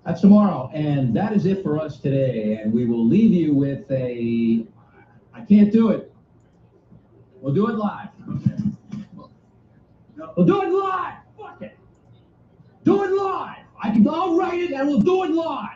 That's tomorrow, and that is it for us today. And we will leave you with I can't do it. We'll do it live. Okay. We'll do it live. Fuck it. Do it live. I'll write it, and we'll do it live.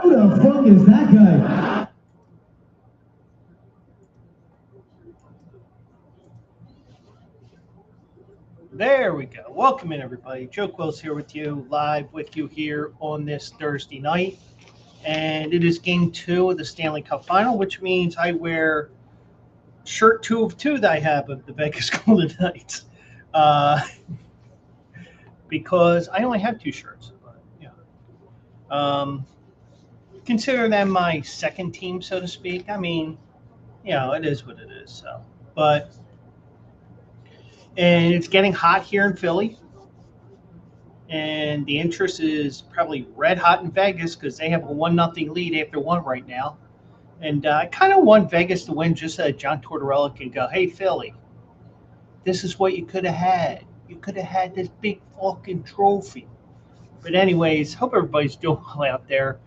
Who the fuck is that guy? There we go. Welcome in, everybody. Joe Quill's here with you, live with you here on this Thursday night. And it is game 2 of the Stanley Cup Final, which means I wear shirt 2 of 2 that I have of the Vegas Golden Knights. Because I only have 2 shirts. But, yeah. Consider them my second team, so to speak. I mean, it is what it is. So, and it's getting hot here in Philly. And the interest is probably red hot in Vegas because they have a 1-0 lead after 1 right now. And I kind of want Vegas to win just so that John Tortorella can go, hey, Philly, this is what you could have had. You could have had this big fucking trophy. But anyways, hope everybody's doing well out there.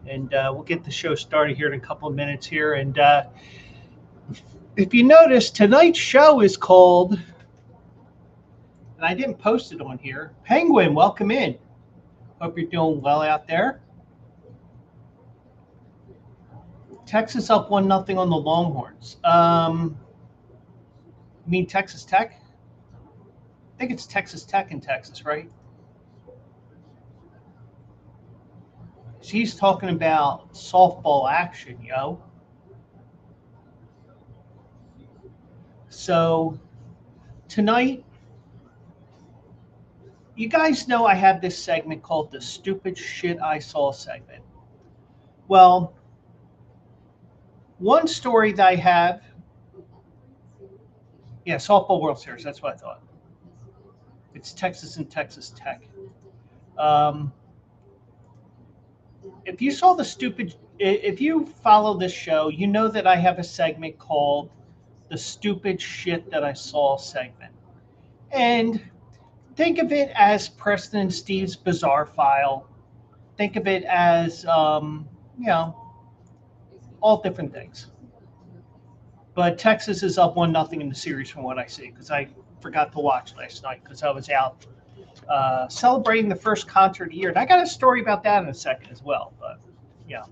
And we'll get the show started here in a couple of minutes here. And if you notice, tonight's show is called, and I didn't post it on here, Penguin, welcome in. Hope you're doing well out there. Texas up 1-0 on the Longhorns. You mean Texas Tech? I think it's Texas Tech in Texas, right? She's talking about softball action, yo. So tonight, you guys know I have this segment called the Stupid Shit I Saw segment. Well, one story that I have, yeah, softball World Series, that's what I thought. It's Texas and Texas Tech. If you saw if you follow this show, you know that I have a segment called the Stupid Shit That I Saw segment. And think of it as Preston and Steve's Bizarre File. Think of it as, all different things. But Texas is up 1-0 in the series from what I see, because I forgot to watch last night because I was out celebrating the first concert of the year. And I got a story about that in a second as well. But, yeah.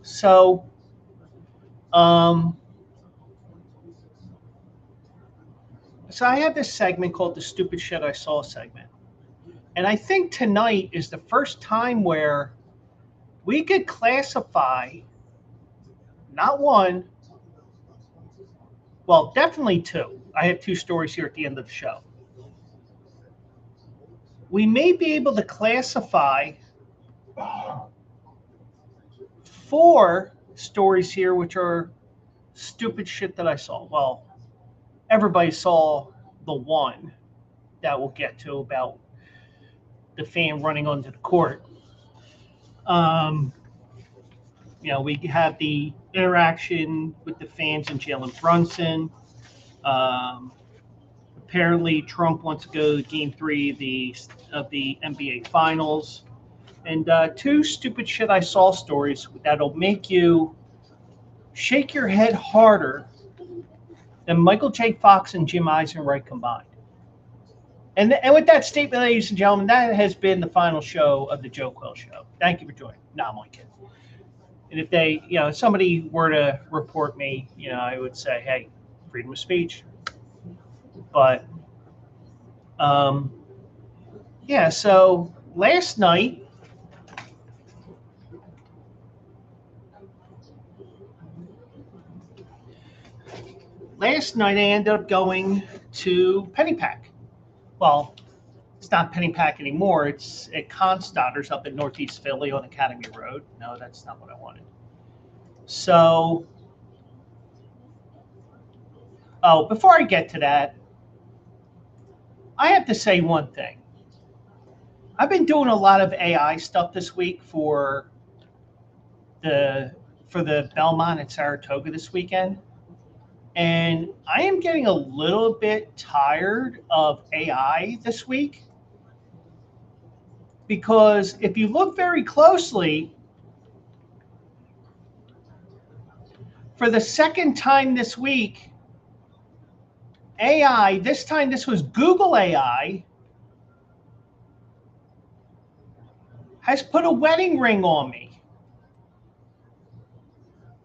So I have this segment called the Stupid Shit I Saw segment. And I think tonight is the first time where we could classify not one, well, definitely two. I have two stories here at the end of the show. We may be able to classify 4 stories here, which are stupid shit that I saw. Well, everybody saw the one that we'll get to about the fan running onto the court. We have the interaction with the fans and Jalen Brunson. Apparently, Trump wants to go to Game 3 of the NBA Finals. And 2 stupid shit I saw stories that'll make you shake your head harder than Michael J. Fox and Jim Eisenreich combined. And with that statement, ladies and gentlemen, that has been the final show of the Joe Quill Show. Thank you for joining. No, I'm only kidding. And if if somebody were to report me, I would say, hey, freedom of speech. But, so last night, I ended up going to Pennypack. Well, it's not Pennypack anymore. It's at Constadter's up in Northeast Philly on Academy Road. No, that's not what I wanted. So, before I get to that, I have to say one thing. I've been doing a lot of AI stuff this week for the Belmont at Saratoga this weekend. And I am getting a little bit tired of AI this week because if you look very closely, for the second time this week, AI, this time this was Google AI, has put a wedding ring on me.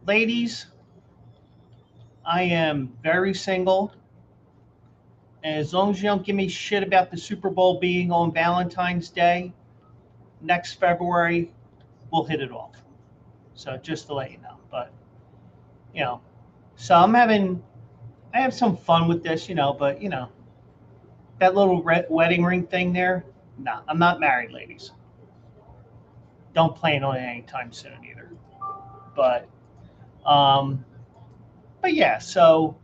Ladies, I am very single. And as long as you don't give me shit about the Super Bowl being on Valentine's Day, next February, we'll hit it off. So just to let you know. But, so I have some fun with this, but, that little red wedding ring thing there, no, I'm not married, ladies. Don't plan on it anytime soon either. But yeah, so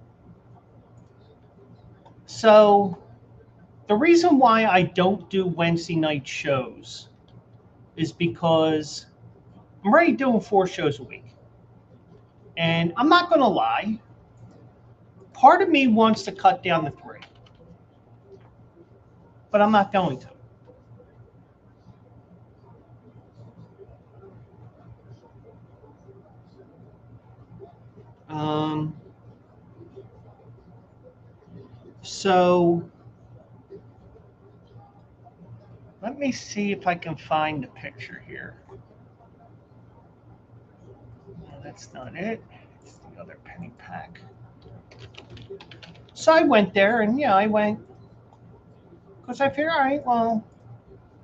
the reason why I don't do Wednesday night shows is because I'm already doing 4 shows a week. And I'm not going to lie, part of me wants to cut down to 3. But I'm not going to. So let me see if I can find the picture here. that's not it. It's the other penny pack. So I went there, and I went because I figured, all right, well,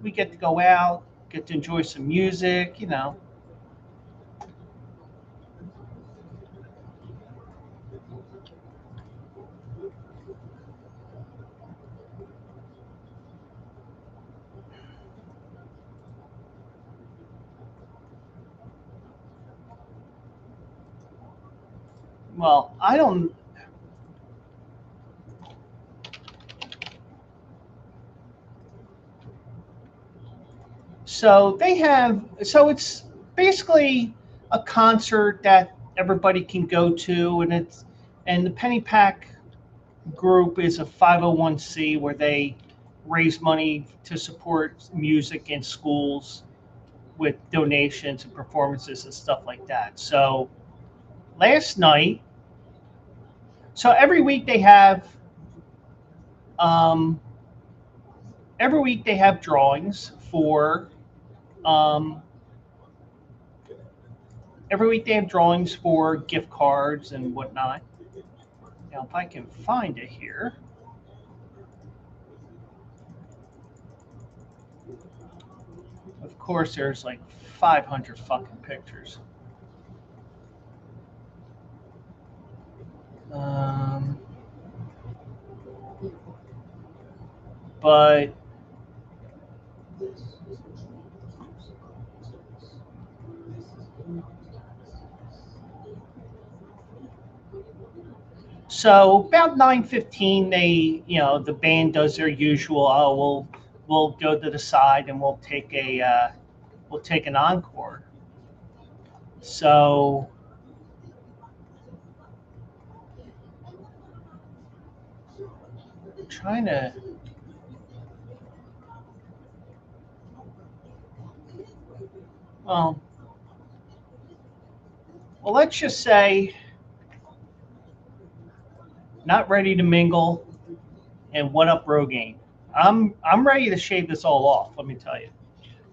we get to go out, get to enjoy some music. Well, I don't. So they have. So it's basically a concert that everybody can go to, and the Penny Pack group is a 501c where they raise money to support music in schools with donations and performances and stuff like that. So last night, so um, every week they have drawings for um, every week they have drawings for gift cards and whatnot. Now, if I can find it here. Of course, there's like 500 fucking pictures. Um, but so about 9:15, the band does their usual. Oh, we'll go to the side and we'll take an encore. So I'm trying to. Well, let's just say not ready to mingle and what up, Rogaine. I'm ready to shave this all off. Let me tell you.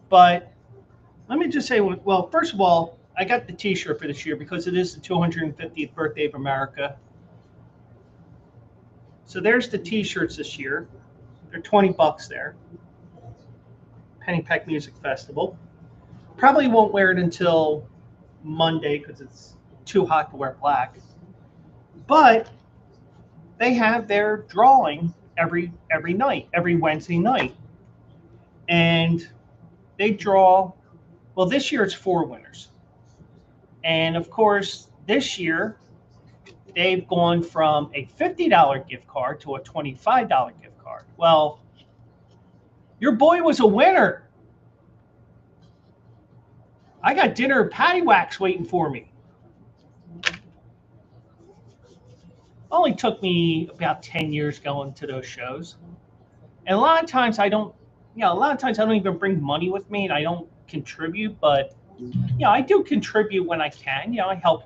But let me just say, well, first of all, I got the T-shirt for this year because it is the 250th birthday of America. So there's the T-shirts this year. They're $20 there. Pennypack Music Festival. Probably won't wear it until Monday because it's too hot to wear black. But they have their drawing every night, every Wednesday night, and they draw. Well, this year it's 4 winners, and of course this year they've gone from a $50 gift card to a $25 gift card. Well, your boy was a winner. I got dinner at Patty Wax waiting for me. Only took me about 10 years going to those shows. And a lot of times I don't even bring money with me and I don't contribute, but I do contribute when I can. I help.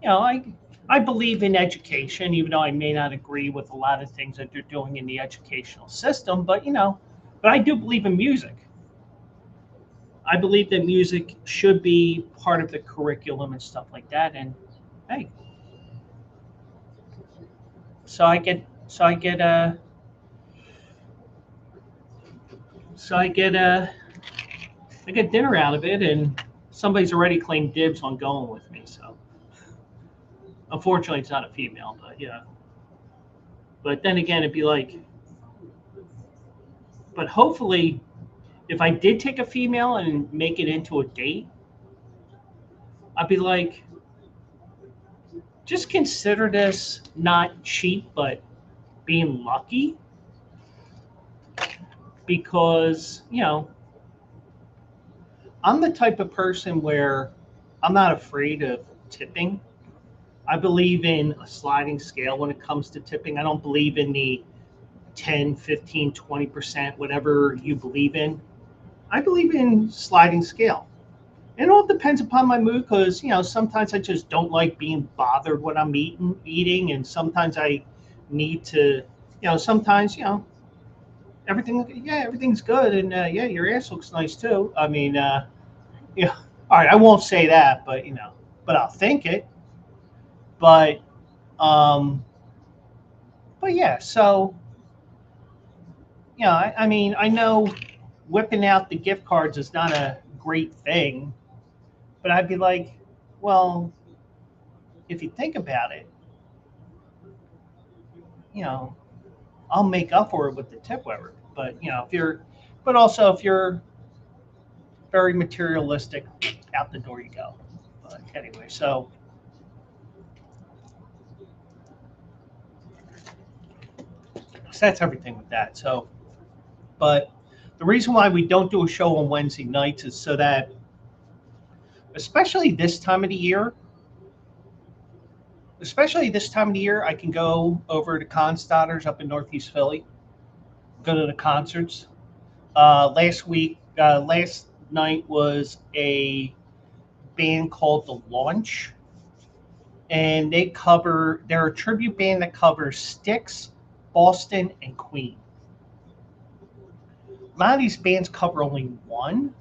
I believe in education, even though I may not agree with a lot of things that they're doing in the educational system, but I do believe in music. I believe that music should be part of the curriculum and stuff like that. And hey, so I get so I get so I get dinner out of it, and somebody's already claimed dibs on going with me. So unfortunately, it's not a female, but yeah. But then again, it'd be like, but hopefully, if I did take a female and make it into a date, I'd be like, just consider this not cheap, but being lucky, because I'm the type of person where I'm not afraid of tipping. I believe in a sliding scale when it comes to tipping. I don't believe in the 10, 15, 20%, whatever you believe in. I believe in sliding scale. It all depends upon my mood because, sometimes I just don't like being bothered when I'm eating, and sometimes I need to, sometimes, everything's good, and your ass looks nice too. I mean, all right, I won't say that, but but I'll think it. But um, but yeah, so I mean, I know whipping out the gift cards is not a great thing, but I'd be like, well, if you think about it, you know, I'll make up for it with the tip whatever. But but also if you're very materialistic, out the door you go. But anyway, so that's everything with that. So, but the reason why we don't do a show on Wednesday nights is so that, especially this time of the year, I can go over to Constadter's up in Northeast Philly, go to the concerts. Last night was a band called The Launch, and they're a tribute band that covers Styx, Boston, and Queen. A lot of these bands cover only one.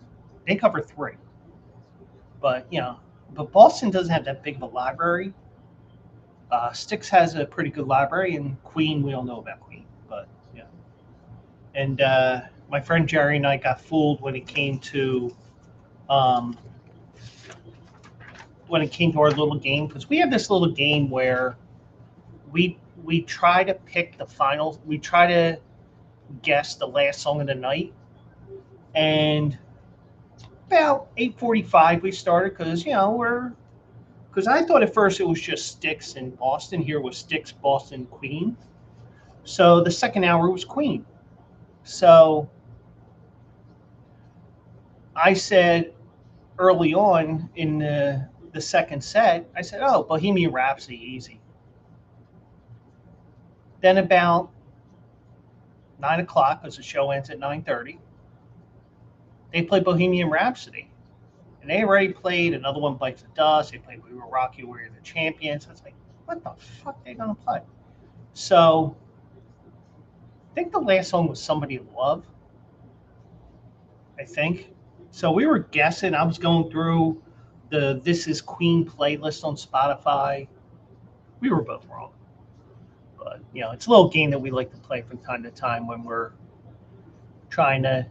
They cover three, but but Boston doesn't have that big of a library. Styx has a pretty good library, and Queen, we all know about Queen, but yeah. And my friend Jerry and I got fooled um, when it came to our little game, because we have this little game where we try to pick the final. We try to guess the last song of the night, and about 8:45 we started because I thought at first it was just Styx and Boston. Here was Styx, Boston, Queen. So the second hour was Queen. So I said early on in the second set, I said, "Oh, Bohemian Rhapsody, easy." Then about 9 o'clock, because the show ends at 9:30, they play Bohemian Rhapsody, and they already played another one, Bites the Dust. They played We Will Rock You, We're the Champions. So it's like, what the fuck are they gonna play? So I think the last song was Somebody to Love. I think. So we were guessing. I was going through the This Is Queen playlist on Spotify. We were both wrong. But it's a little game that we like to play from time to time when we're trying to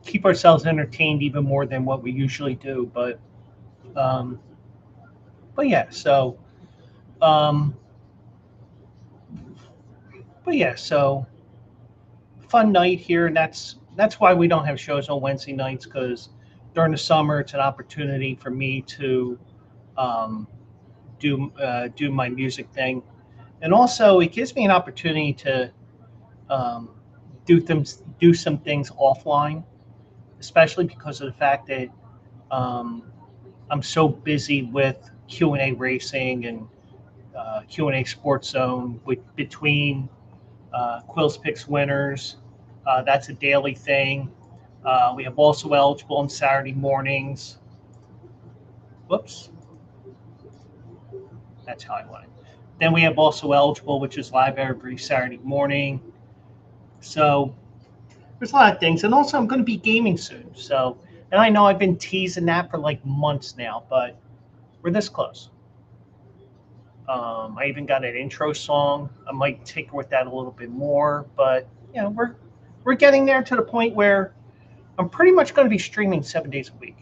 keep ourselves entertained even more than what we usually do. Um, but yeah, so um, so fun night here, and that's why we don't have shows on Wednesday nights, because during the summer it's an opportunity for me to um, do my music thing, and also it gives me an opportunity to um, do some things offline, especially because of the fact that um, I'm so busy with Q&A racing and Q&A Sports Zone between Quills Picks winners. That's a daily thing. We have also eligible on Saturday mornings. Whoops, that's how I want it. Then we have also eligible, which is live every Saturday morning. So there's a lot of things, and also I'm going to be gaming soon. So, and I know I've been teasing that for like months now, but we're this close. I even got an intro song. I might tinker with that a little bit more, but we're getting there to the point where I'm pretty much going to be streaming 7 days a week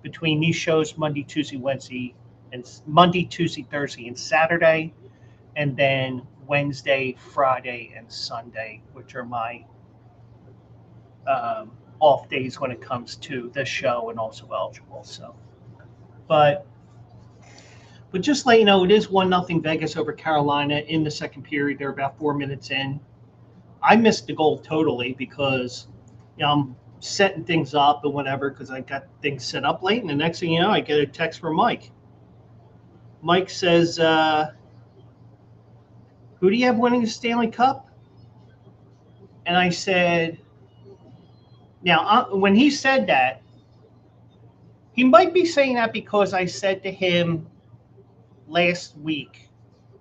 between these shows Monday, Tuesday, Wednesday, and Monday, Tuesday, Thursday, and Saturday, and then Wednesday, Friday, and Sunday, which are my off days when it comes to this show and also eligible. So, but just let you know, it is 1-0 Vegas over Carolina in the second period. They're about 4 minutes in. I missed the goal totally because I'm setting things up and whatever because I got things set up late. And the next thing you know, I get a text from Mike. Mike says, "Who do you have winning the Stanley Cup?" And I said, now, when he said that, he might be saying that because I said to him last week,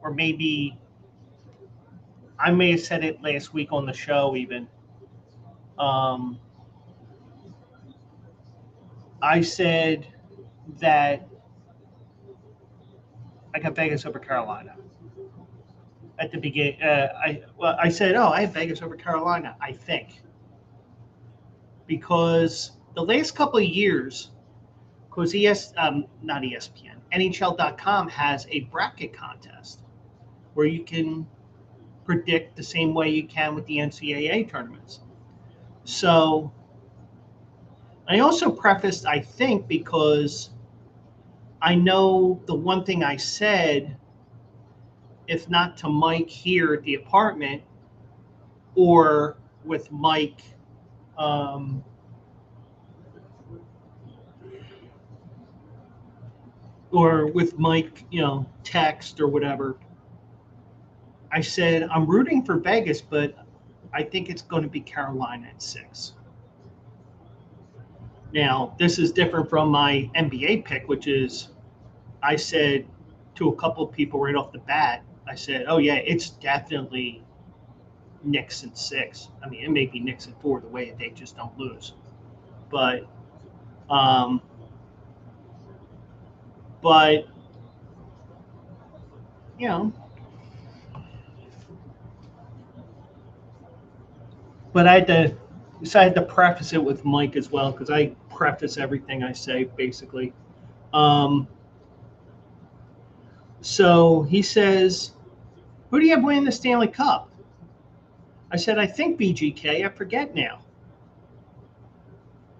or maybe I may have said it last week on the show even. Um, I said, that I got Vegas over Carolina. At the beginning, I said, "Oh, I have Vegas over Carolina." I think because the last couple of years, because not ESPN, NHL.com has a bracket contest where you can predict the same way you can with the NCAA tournaments. So I also prefaced, I think, because I know the one thing I said, if not to Mike here at the apartment or with Mike text or whatever, I said, I'm rooting for Vegas, but I think it's going to be Carolina at 6. Now, this is different from my NBA pick, which is I said to a couple of people right off the bat, I said, oh, yeah, it's definitely Knicks in 6. I mean, it may be Knicks in 4 the way they just don't lose. But you know, but I had to preface it with Mike as well because I preface everything I say basically. So he says, who do you have winning the Stanley Cup? I said, I think VGK. I forget now.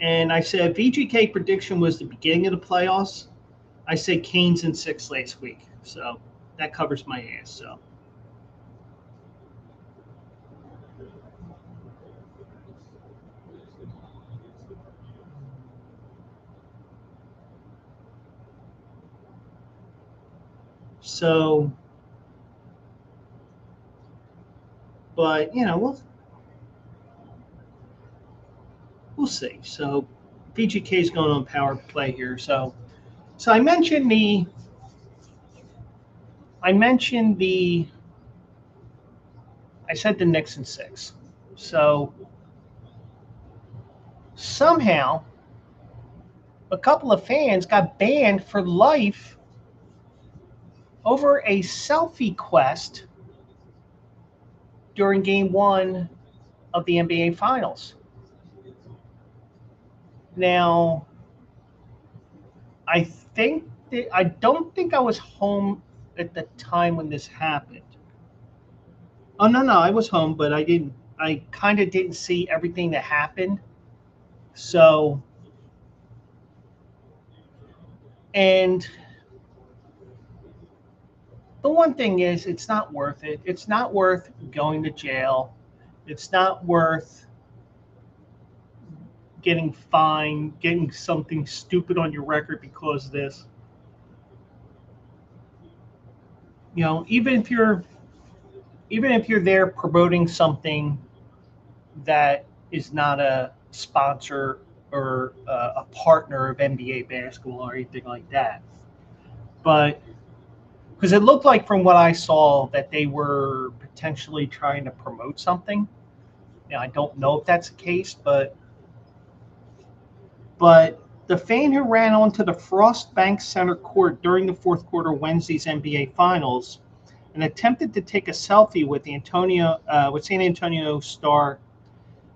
And I said, VGK prediction was the beginning of the playoffs. I said Canes in 6 last week. So that covers my ass. So, but, we'll see. So VGK is going on power play here. So I mentioned I said the Knicks in 6. So somehow a couple of fans got banned for life over a selfie quest during game 1 of the NBA Finals. Now, I don't think I was home at the time when this happened. Oh, no, I was home, but I kind of didn't see everything that happened. So, and the one thing is, it's not worth it. It's not worth going to jail. It's not worth getting fined, getting something stupid on your record because of this. Even if you're there promoting something that is not a sponsor or a partner of NBA basketball or anything like that. But because it looked like from what I saw that they were potentially trying to promote something. Now, I don't know if that's the case, but the fan who ran onto the Frost Bank Center court during the fourth quarter of Wednesday's NBA Finals and attempted to take a selfie with San Antonio star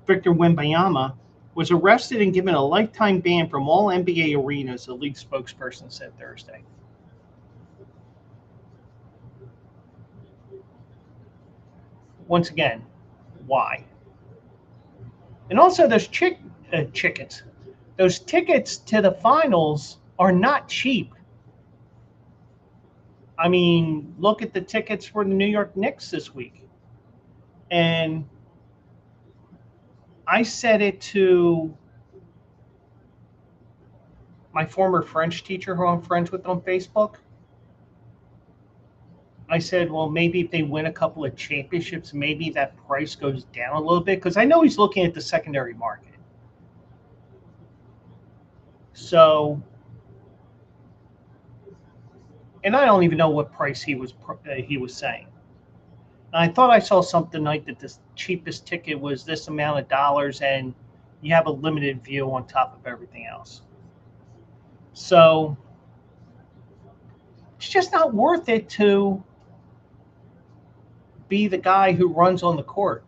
Victor Wembanyama was arrested and given a lifetime ban from all NBA arenas, the league spokesperson said Thursday. Once again, why? And also, those those tickets to the finals are not cheap. I mean, look at the tickets for the New York Knicks this week. And I said it to my former French teacher who I'm friends with on Facebook. I said, well, maybe if they win a couple of championships, maybe that price goes down a little bit. Because I know he's looking at the secondary market. So, and I don't even know what price he was saying. And I thought I saw something like that the cheapest ticket was this amount of dollars and you have a limited view on top of everything else. So it's just not worth it to be the guy who runs on the court.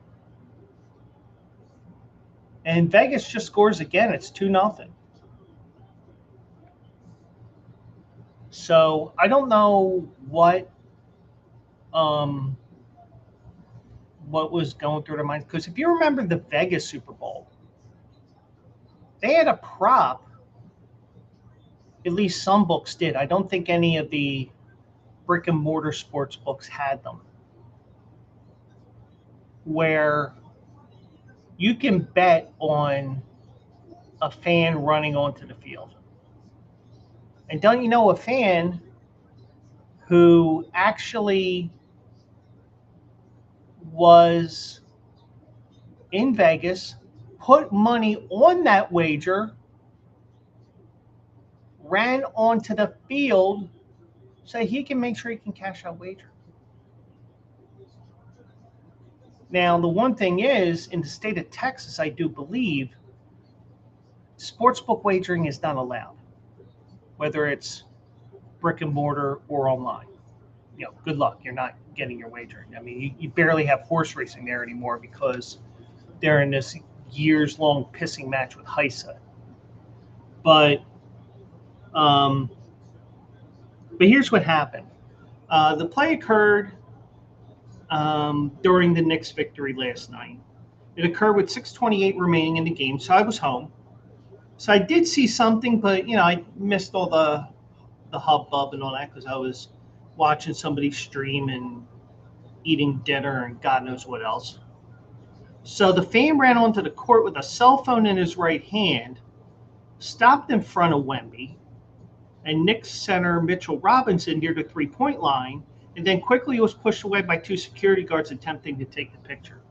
And Vegas just scores again. It's 2-0. So I don't know what was going through their minds. Because if you remember the Vegas Super Bowl, they had a prop. At least some books did. I don't think any of the brick and mortar sports books had them, where you can bet on a fan running onto the field. And don't you know a fan who actually was in Vegas, put money on that wager, ran onto the field so he can make sure he can cash out wager. Now, the one thing is, in the state of Texas, I do believe sportsbook wagering is not allowed, whether it's brick and mortar or online. You know, good luck. You're not getting your wagering. I mean, you barely have horse racing there anymore because they're in this years-long pissing match with HISA. But here's what happened. The play occurred during the Knicks' victory last night. It occurred with 6:28 remaining in the game, so I was home. So I did see something, but I missed all the hubbub and all that because I was watching somebody stream and eating dinner and God knows what else. So the fan ran onto the court with a cell phone in his right hand, stopped in front of Wemby and Knicks center Mitchell Robinson near the three-point line, and then quickly was pushed away by two security guards attempting to take the picture.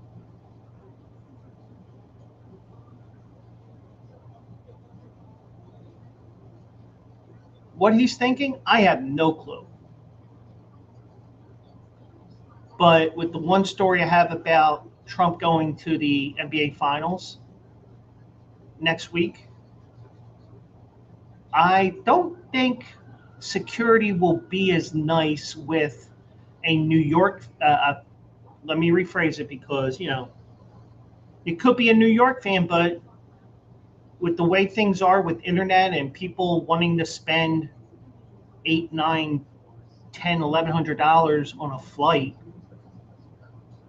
What he's thinking, I have no clue. But with the one story I have about Trump going to the NBA Finals next week, I don't think security will be as nice with a New York. Let me rephrase it because, it could be a New York fan, but with the way things are with internet and people wanting to spend $8, $9, $10, $1,100 on a flight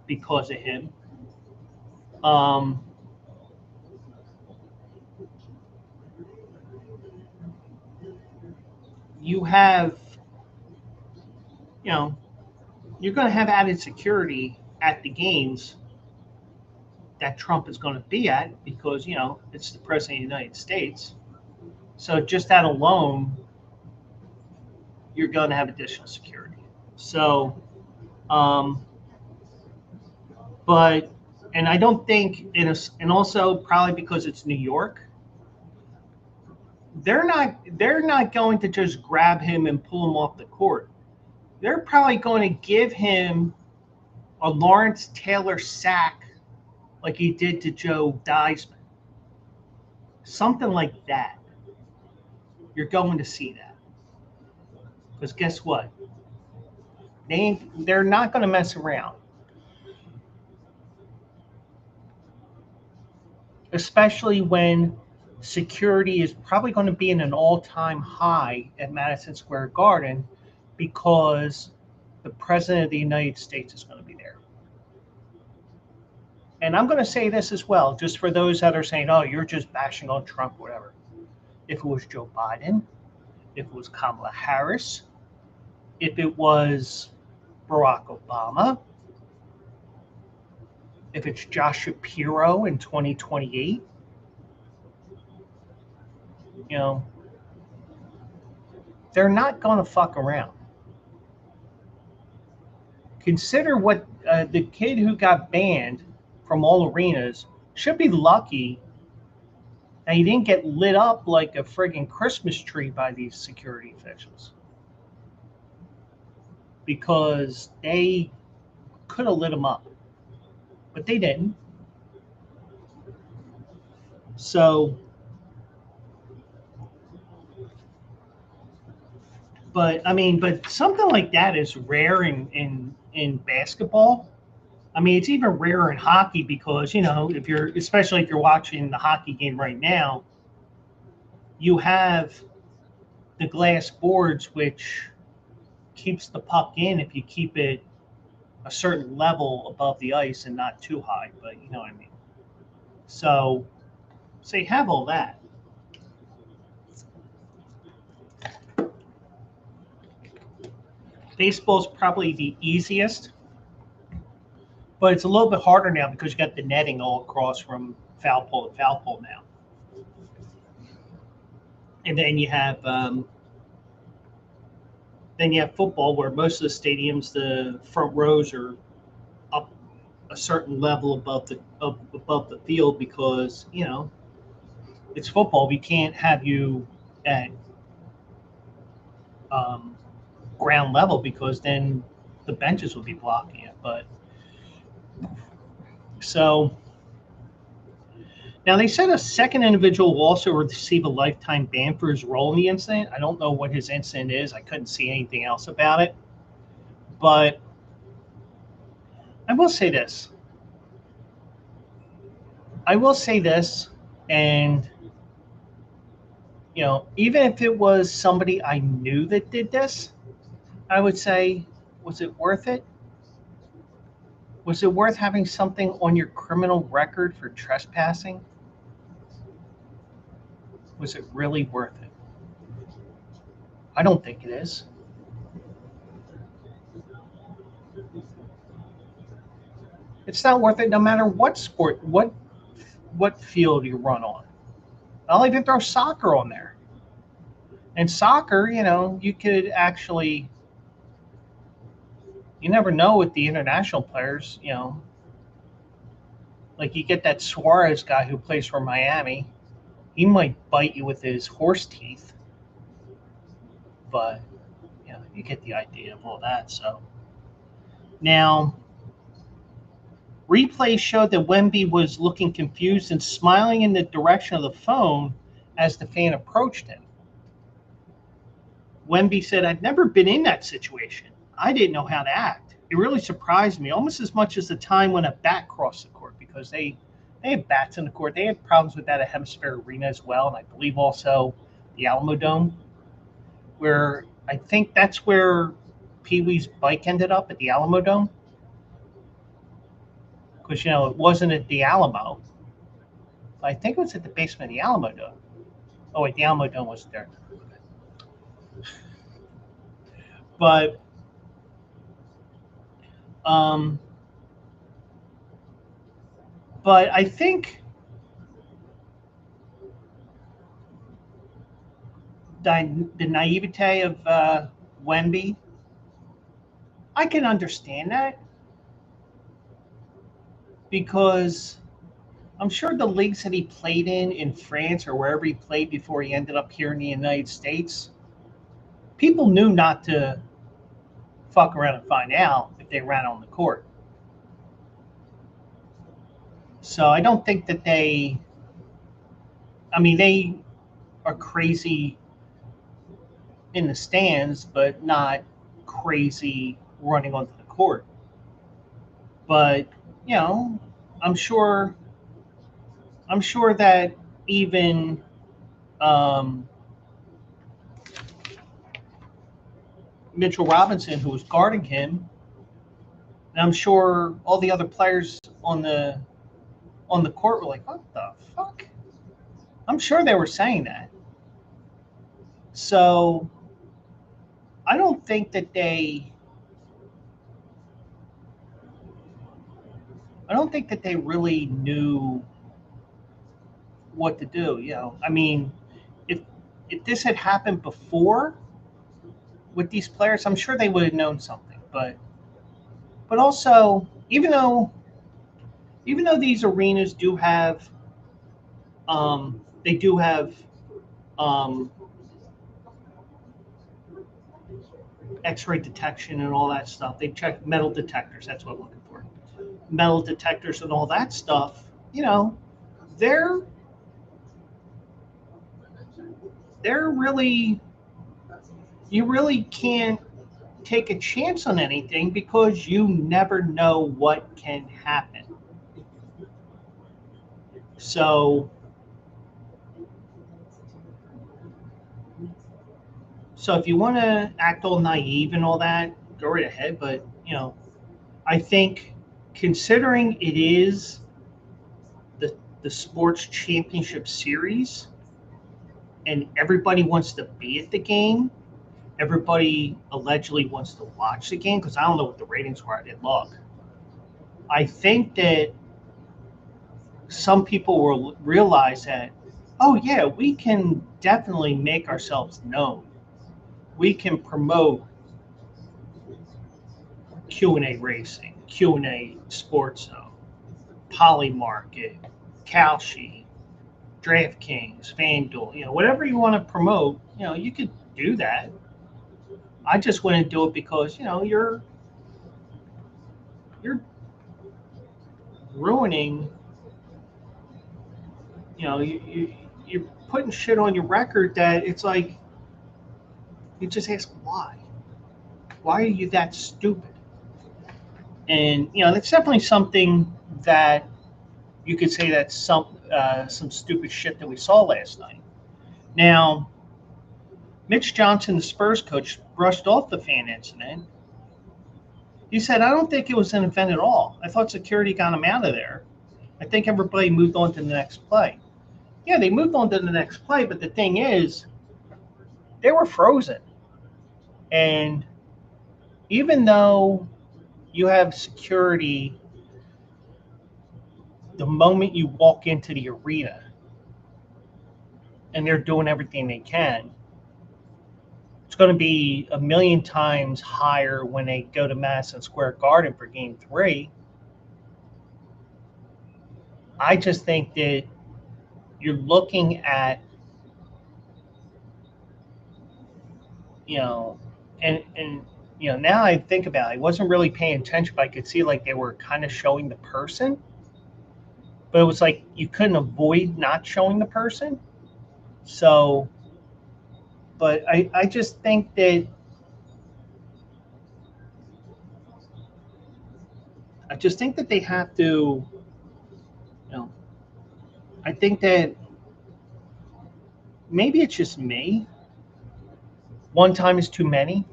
because of him, you have, you're going to have added security at the games that Trump is going to be at because, it's the president of the United States. So just that alone, you're going to have additional security. So, and I don't think, and also probably because it's New York, they're not going to just grab him and pull him off the court. They're probably going to give him a Lawrence Taylor sack like he did to Joe Theismann. Something like that. You're going to see that. Because guess what? They're not going to mess around. Especially when security is probably going to be in an all-time high at Madison Square Garden because the President of the United States is going to be there. And I'm going to say this as well, just for those that are saying, oh, you're just bashing on Trump, whatever. If it was Joe Biden, if it was Kamala Harris, if it was Barack Obama, if it's Josh Shapiro in 2028, they're not going to fuck around. Consider what the kid who got banned from all arenas should be lucky that he didn't get lit up like a friggin' Christmas tree by these security officials. Because they could have lit him up. But they didn't. So But I mean, but something like that is rare in basketball. I mean, it's even rarer in hockey because, if you're, especially if you're watching the hockey game right now, you have the glass boards, which keeps the puck in if you keep it a certain level above the ice and not too high, but you know what I mean. So you have all that. Baseball's probably the easiest, but it's a little bit harder now because you got the netting all across from foul pole to foul pole now. And then you have football, where most of the stadiums, the front rows are up a certain level above the field because it's football. We can't have you at ground level because then the benches would be blocking it. But so now they said a second individual will also receive a lifetime ban for his role in the incident. I don't know what his incident is. I couldn't see anything else about it. But I will say this. And even if it was somebody I knew that did this, I would say, was it worth it? Was it worth having something on your criminal record for trespassing? Was it really worth it? I don't think it is. It's not worth it no matter what sport, what field you run on. I'll even throw soccer on there. And soccer, you could actually, you never know with the international players, like you get that Suarez guy who plays for Miami. He might bite you with his horse teeth. But, you get the idea of all that. So now, replays showed that Wemby was looking confused and smiling in the direction of the phone as the fan approached him. Wemby said, "I've never been in that situation. I didn't know how to act. It really surprised me, almost as much as the time when a bat crossed the court," because they have bats in the court. They have problems with that at Hemisphere Arena as well, and I believe also the Alamo Dome, where I think that's where Pee Wee's bike ended up, at the Alamo Dome. Because, it wasn't at the Alamo. I think it was at the basement of the Alamo Dome. Oh, wait, the Alamo Dome wasn't there. But, I think the naivete of Wemby, I can understand that. Because I'm sure the leagues that he played in France or wherever he played before he ended up here in the United States, people knew not to fuck around and find out if they ran on the court. So I don't think that they are crazy in the stands, but not crazy running onto the court. But, I'm sure that even Mitchell Robinson, who was guarding him, and I'm sure all the other players on the court were like, "What the fuck?" I'm sure they were saying that. So I don't think that they really knew what to do. If this had happened before with these players, I'm sure they would have known something. But also, even though these arenas do have X-ray detection and all that stuff. They check metal detectors. That's what I'm looking for. Metal detectors and all that stuff. They're really, you really can't take a chance on anything because you never know what can happen. So if you want to act all naive and all that, go right ahead. But, I think considering it is the sports championship series and everybody wants to be at the game, everybody allegedly wants to watch the game because I don't know what the ratings were. I didn't look. I think that some people will realize that, oh yeah, we can definitely make ourselves known. We can promote Q&A Racing, Q&A Sports Zone, Polymarket, Kalshi, DraftKings, FanDuel, whatever you want to promote, you could do that. I just wouldn't do it because, you're ruining, you're putting shit on your record that it's like, you just ask why. Why are you that stupid? And, that's definitely something that you could say that's some stupid shit that we saw last night. Now, Mitch Johnson, the Spurs coach, brushed off the fan incident. He said, I don't think it was an event at all. I thought security got him out of there. I think everybody moved on to the next play. Yeah, they moved on to the next play, but the thing is, they were frozen. And even though you have security the moment you walk into the arena and they're doing everything they can, it's going to be a million times higher when they go to Madison Square Garden for Game 3. I just think that you're looking at, and now I think about it, I wasn't really paying attention, but I could see like they were kind of showing the person, but it was like you couldn't avoid not showing the person. So, but I just think that they have to, I think that maybe it's just me. One time is too many,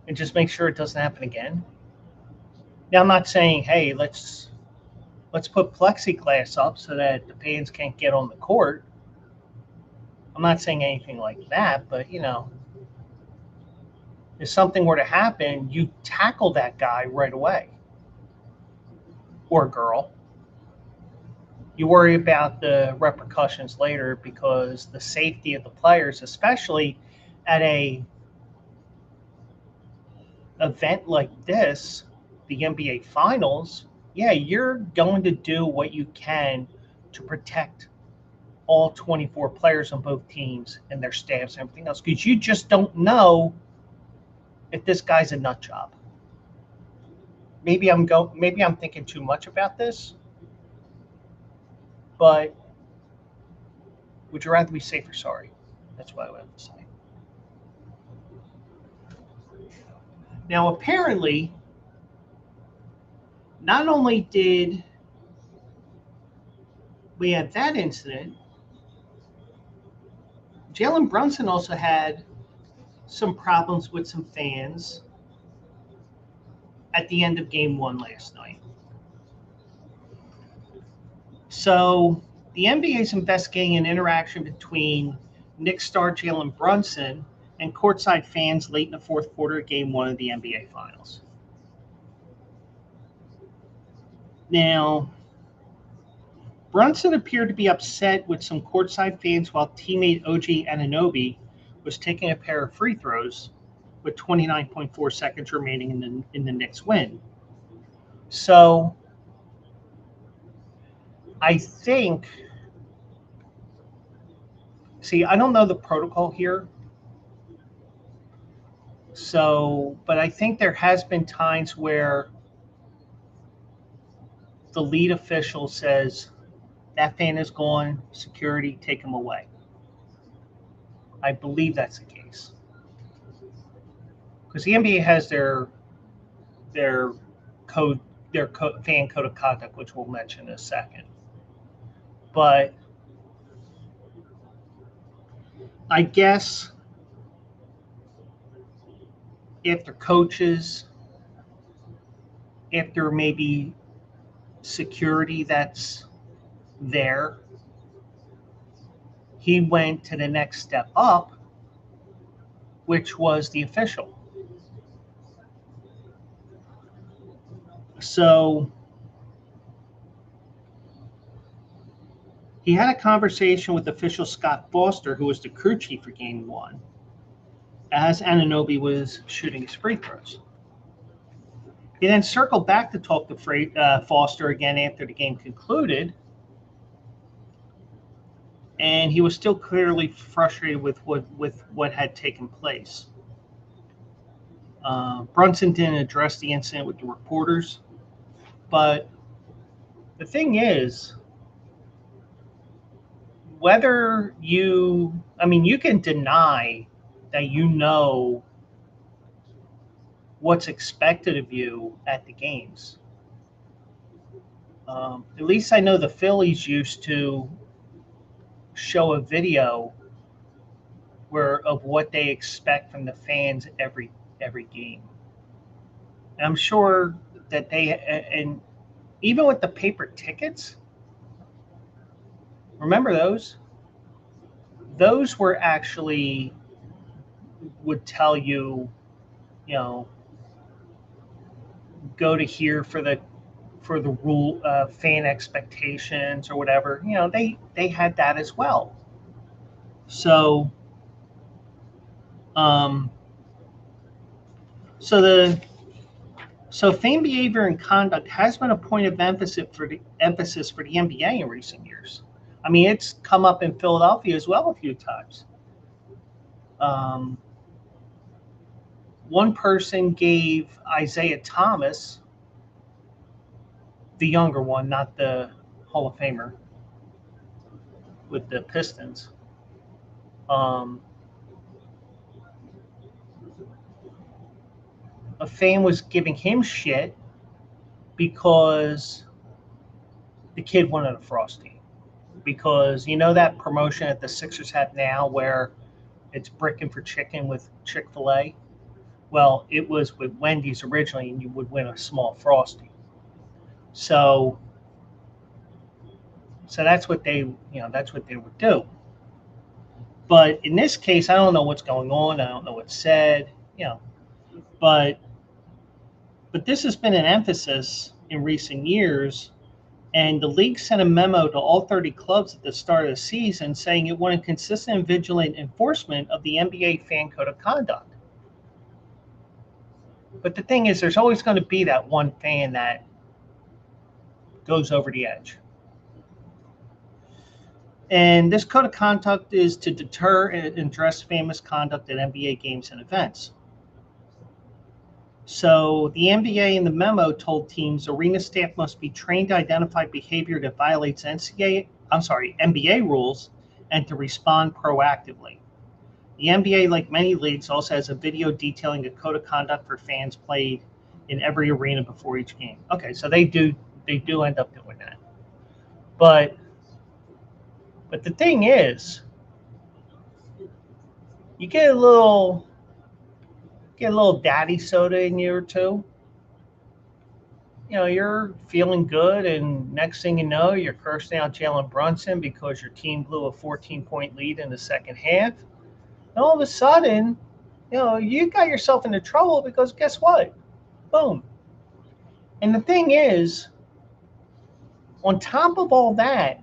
and just make sure it doesn't happen again. Now, I'm not saying, hey, let's put plexiglass up so that the fans can't get on the court. I'm not saying anything like that, but if something were to happen, you tackle that guy right away, or girl. You worry about the repercussions later because the safety of the players, especially at a event like this, the NBA Finals, yeah, you're going to do what you can to protect all 24 players on both teams and their staffs and everything else, because you just don't know if this guy's a nut job. Maybe I'm thinking too much about this, but would you rather be safe or sorry? That's what I would have to say. Now, apparently, not only did we have that incident, Jalen Brunson also had some problems with some fans at the end of Game 1 last night. So the NBA is investigating an interaction between Knicks star Jalen Brunson and courtside fans late in the fourth quarter of Game 1 of the NBA Finals. Now, Brunson appeared to be upset with some courtside fans while teammate OG Anunoby was taking a pair of free throws with 29.4 seconds remaining in the Knicks win. So I think, I don't know the protocol here. So, but I think there has been times where the lead official says, that fan is gone, security, take him away. I believe that's the case. Because the NBA has their code, fan code of conduct, which we'll mention in a second. But I guess if they're coaches, if there may be security that's there, he went to the next step up, which was the official. So he had a conversation with official Scott Foster, who was the crew chief for Game 1, as Anunoby was shooting his free throws. He then circled back to talk to Foster again after the game concluded, and he was still clearly frustrated with what had taken place. Brunson didn't address the incident with the reporters, but the thing is, you can deny that you know what's expected of you at the games. At least I know the Phillies used to show a video of what they expect from the fans every game. And I'm sure that and even with the paper tickets, remember those? Those were actually would tell you, go to here for the rule fan expectations or whatever. They had that as well. So fan behavior and conduct has been a point of emphasis for the NBA in recent years. I mean, it's come up in Philadelphia as well a few times. One person gave Isaiah Thomas, the younger one, not the Hall of Famer with the Pistons, a fan was giving him shit because the kid wanted a Frosty. Because that promotion that the Sixers have now where it's bricking for chicken with Chick-fil-A? Well, it was with Wendy's originally, and you would win a small Frosty. So that's what they would do. But in this case, I don't know what's going on. I don't know what's said, but this has been an emphasis in recent years. And the league sent a memo to all 30 clubs at the start of the season saying it wanted consistent and vigilant enforcement of the NBA fan code of conduct. But the thing is, there's always going to be that one fan that goes over the edge. And this code of conduct is to deter and address fan misconduct at NBA games and events. So the NBA in the memo told teams arena staff must be trained to identify behavior that violates NBA rules and to respond proactively. The NBA, like many leagues, also has a video detailing a code of conduct for fans played in every arena before each game. Okay, so they do end up doing that. But the thing is, you get a little daddy soda in you or two. You're feeling good, and next thing you know, you're cursing out Jalen Brunson because your team blew a 14-point lead in the second half. And all of a sudden, you got yourself into trouble because guess what? Boom. And the thing is, on top of all that,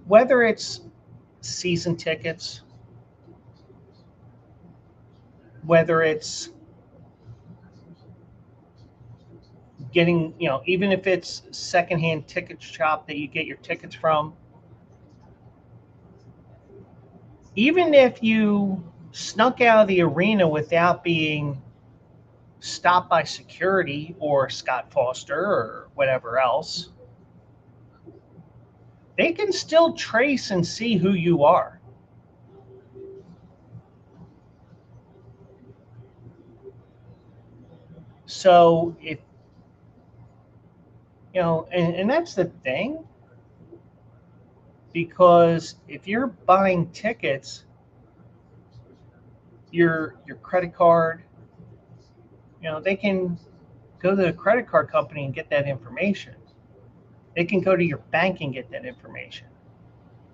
whether it's season tickets, whether it's getting, even if it's secondhand ticket shop that you get your tickets from, even if you snuck out of the arena without being stopped by security or Scott Foster or whatever else, they can still trace and see who you are. So if, and that's the thing, because if you're buying tickets, your credit card, they can go to the credit card company and get that information. They can go to your bank and get that information.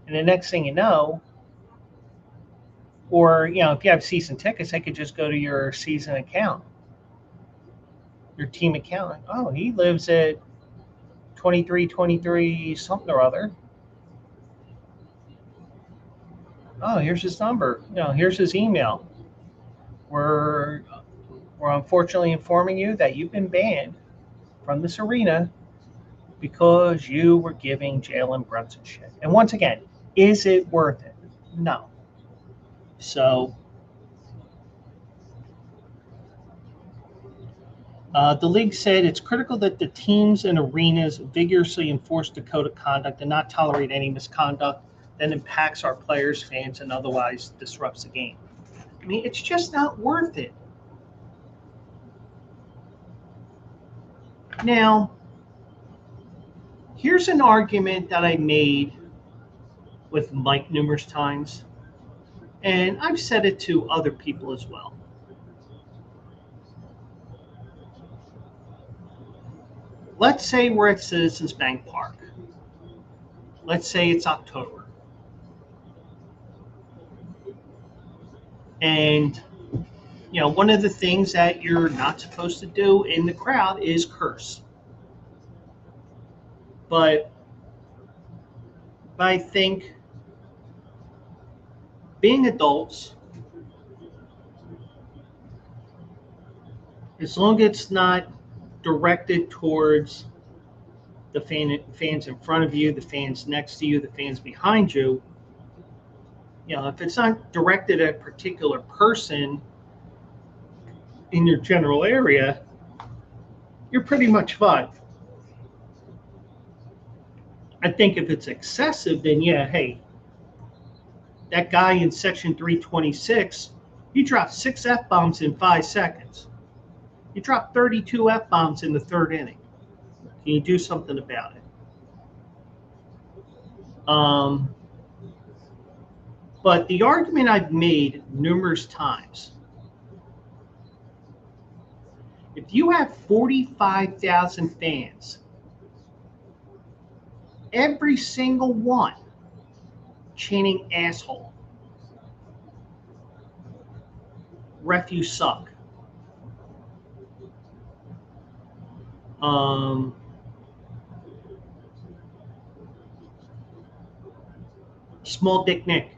And the next thing you know, or if you have season tickets, they could just go to your season account, your team account. Oh, he lives at 2323 something or other. Oh, here's his number. Here's his email. We're unfortunately informing you that you've been banned from this arena because you were giving Jalen Brunson shit. And once again, is it worth it? No. So the league said it's critical that the teams and arenas vigorously enforce the code of conduct and not tolerate any misconduct that impacts our players, fans, and otherwise disrupts the game. I mean, it's just not worth it. Now, here's an argument that I made with Mike numerous times, and I've said it to other people as well. Let's say we're at Citizens Bank Park. Let's say it's October. And, one of the things that you're not supposed to do in the crowd is curse. But I think being adults, as long as it's not directed towards the fans in front of you, the fans next to you, the fans behind you, if it's not directed at a particular person in your general area, you're pretty much fine. I think if it's excessive, then yeah, hey, that guy in section 326, he dropped 6 F-bombs in 5 seconds. He dropped 32 F-bombs in the 3rd inning. Can you do something about it? But the argument I've made numerous times, if you have 45,000 fans, every single one chanting asshole, ref, you suck, small dick Nick,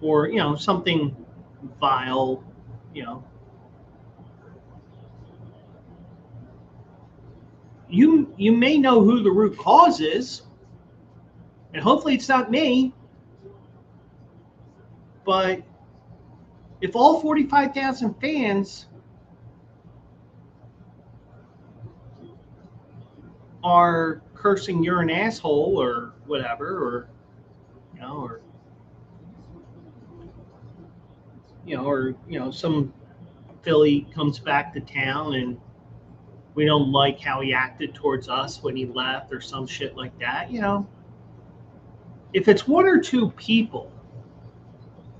or something vile, you may know who the root cause is, and hopefully it's not me, but if all 45,000 fans are cursing you're an asshole or whatever, or some Philly comes back to town and we don't like how he acted towards us when he left or some shit like that, if it's 1 or 2 people,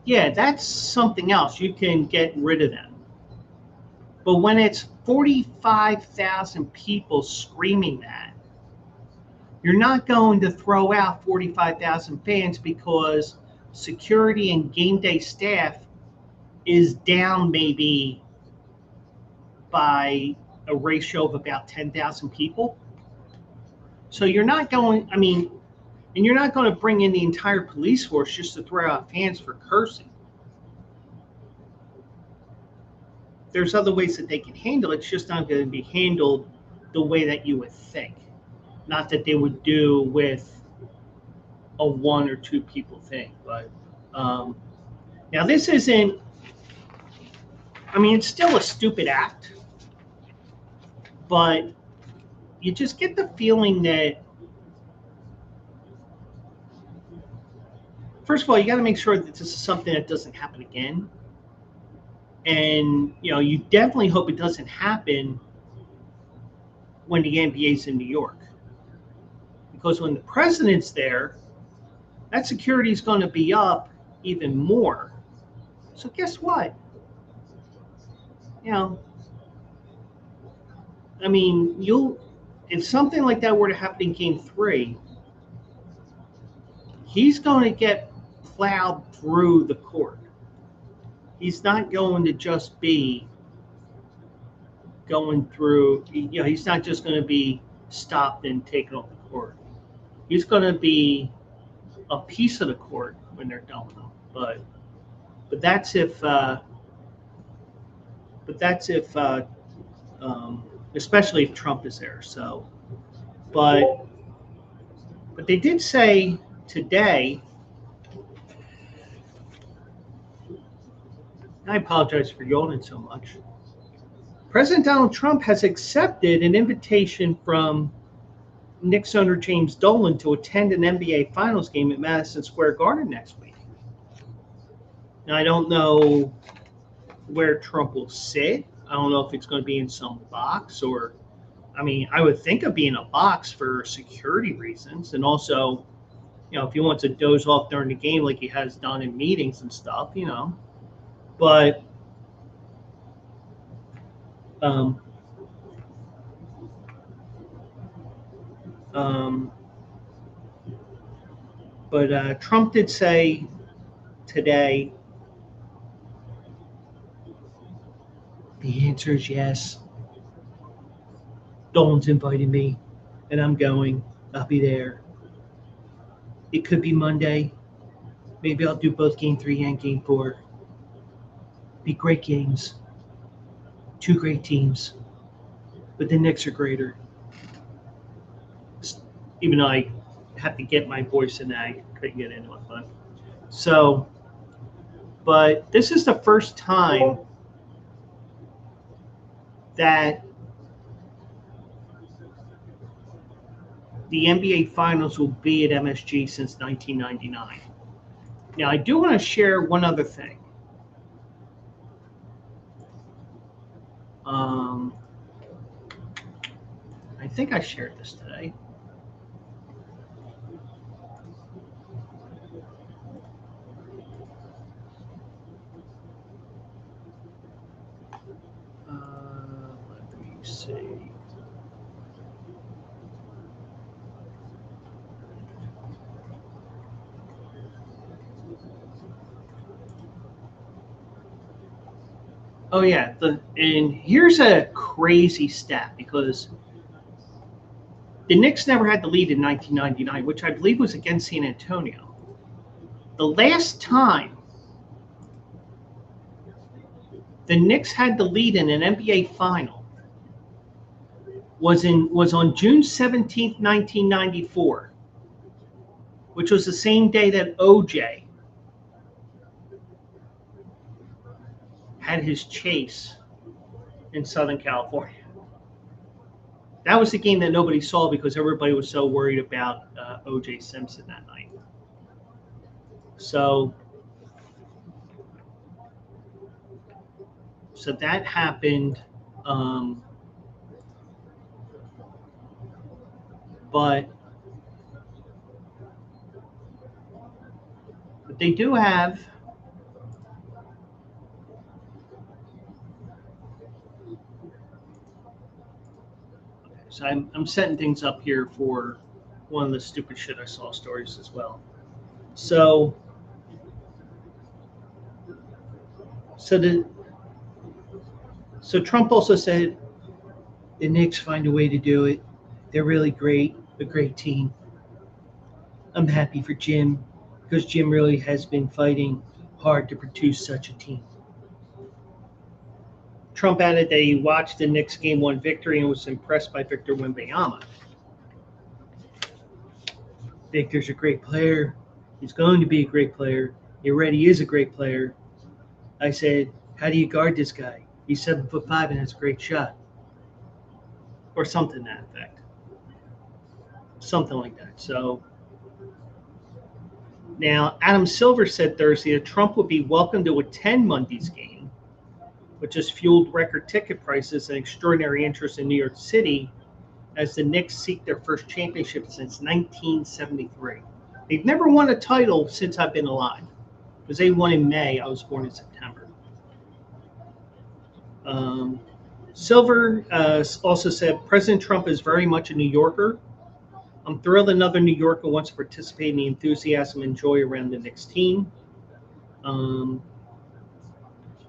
yeah, that's something else. You can get rid of them. But when it's 45,000 people screaming that, you're not going to throw out 45,000 fans because security and game day staff is down maybe by a ratio of about 10,000 people. So you're not going, and you're not going to bring in the entire police force just to throw out fans for cursing. There's other ways that they can handle it. It's just not going to be handled the way that you would think. Not that they would do with a 1 or 2 people thing. But now this isn't, it's still a stupid act. But you just get the feeling that, first of all, you got to make sure that this is something that doesn't happen again. And, you definitely hope it doesn't happen when the NBA's in New York. Because when the president's there, that security is going to be up even more. So guess what? If something like that were to happen in Game 3, he's going to get plowed through the court. He's not going to just be going through, he's not just going to be stopped and taken off the court. He's going to be a piece of the court when they're done with him. But that's if especially if Trump is there. So, but they did say today. I apologize for yawning so much. President Donald Trump has accepted an invitation from Knicks owner James Dolan to attend an NBA Finals game at Madison Square Garden next week. Now, I don't know where Trump will sit. I don't know if it's going to be in some box or, I would think of being a box for security reasons. And also, if he wants to doze off during the game like he has done in meetings and stuff, But Trump did say today, the answer is yes. Dolan's invited me, and I'm going. I'll be there. It could be Monday. Maybe I'll do both Game 3 and Game 4. Be great games. 2 great teams. But the Knicks are greater. Even though I have to get my voice in that, I couldn't get into it. But this is the first time that the NBA Finals will be at MSG since 1999. Now, I do want to share one other thing. I think I shared this today. Let me see. Oh yeah, and here's a crazy stat because the Knicks never had the lead in 1999, which I believe was against San Antonio. The last time the Knicks had the lead in an NBA final was on June 17th, 1994, which was the same day that OJ had his chase in Southern California. That was the game that nobody saw because everybody was so worried about O.J. Simpson that night. So that happened. But they do have so I'm setting things up here for one of the stupid shit I saw stories as well. So Trump also said the Knicks find a way to do it. They're really great, a great team. I'm happy for Jim because Jim really has been fighting hard to produce such a team. Trump added that he watched the Knicks Game 1 victory and was impressed by Victor Wembanyama. Victor's a great player. He's going to be a great player. He already is a great player. I said, how do you guard this guy? He's 7'5" and has a great shot. Or something to that effect. Something like that. So now Adam Silver said Thursday that Trump would be welcome to attend Monday's game, which has fueled record ticket prices and extraordinary interest in New York City as the Knicks seek their first championship since 1973. They've never won a title since I've been alive, because they won in May. I was born in September. Silver also said, President Trump is very much a New Yorker. I'm thrilled another New Yorker wants to participate in the enthusiasm and joy around the Knicks team.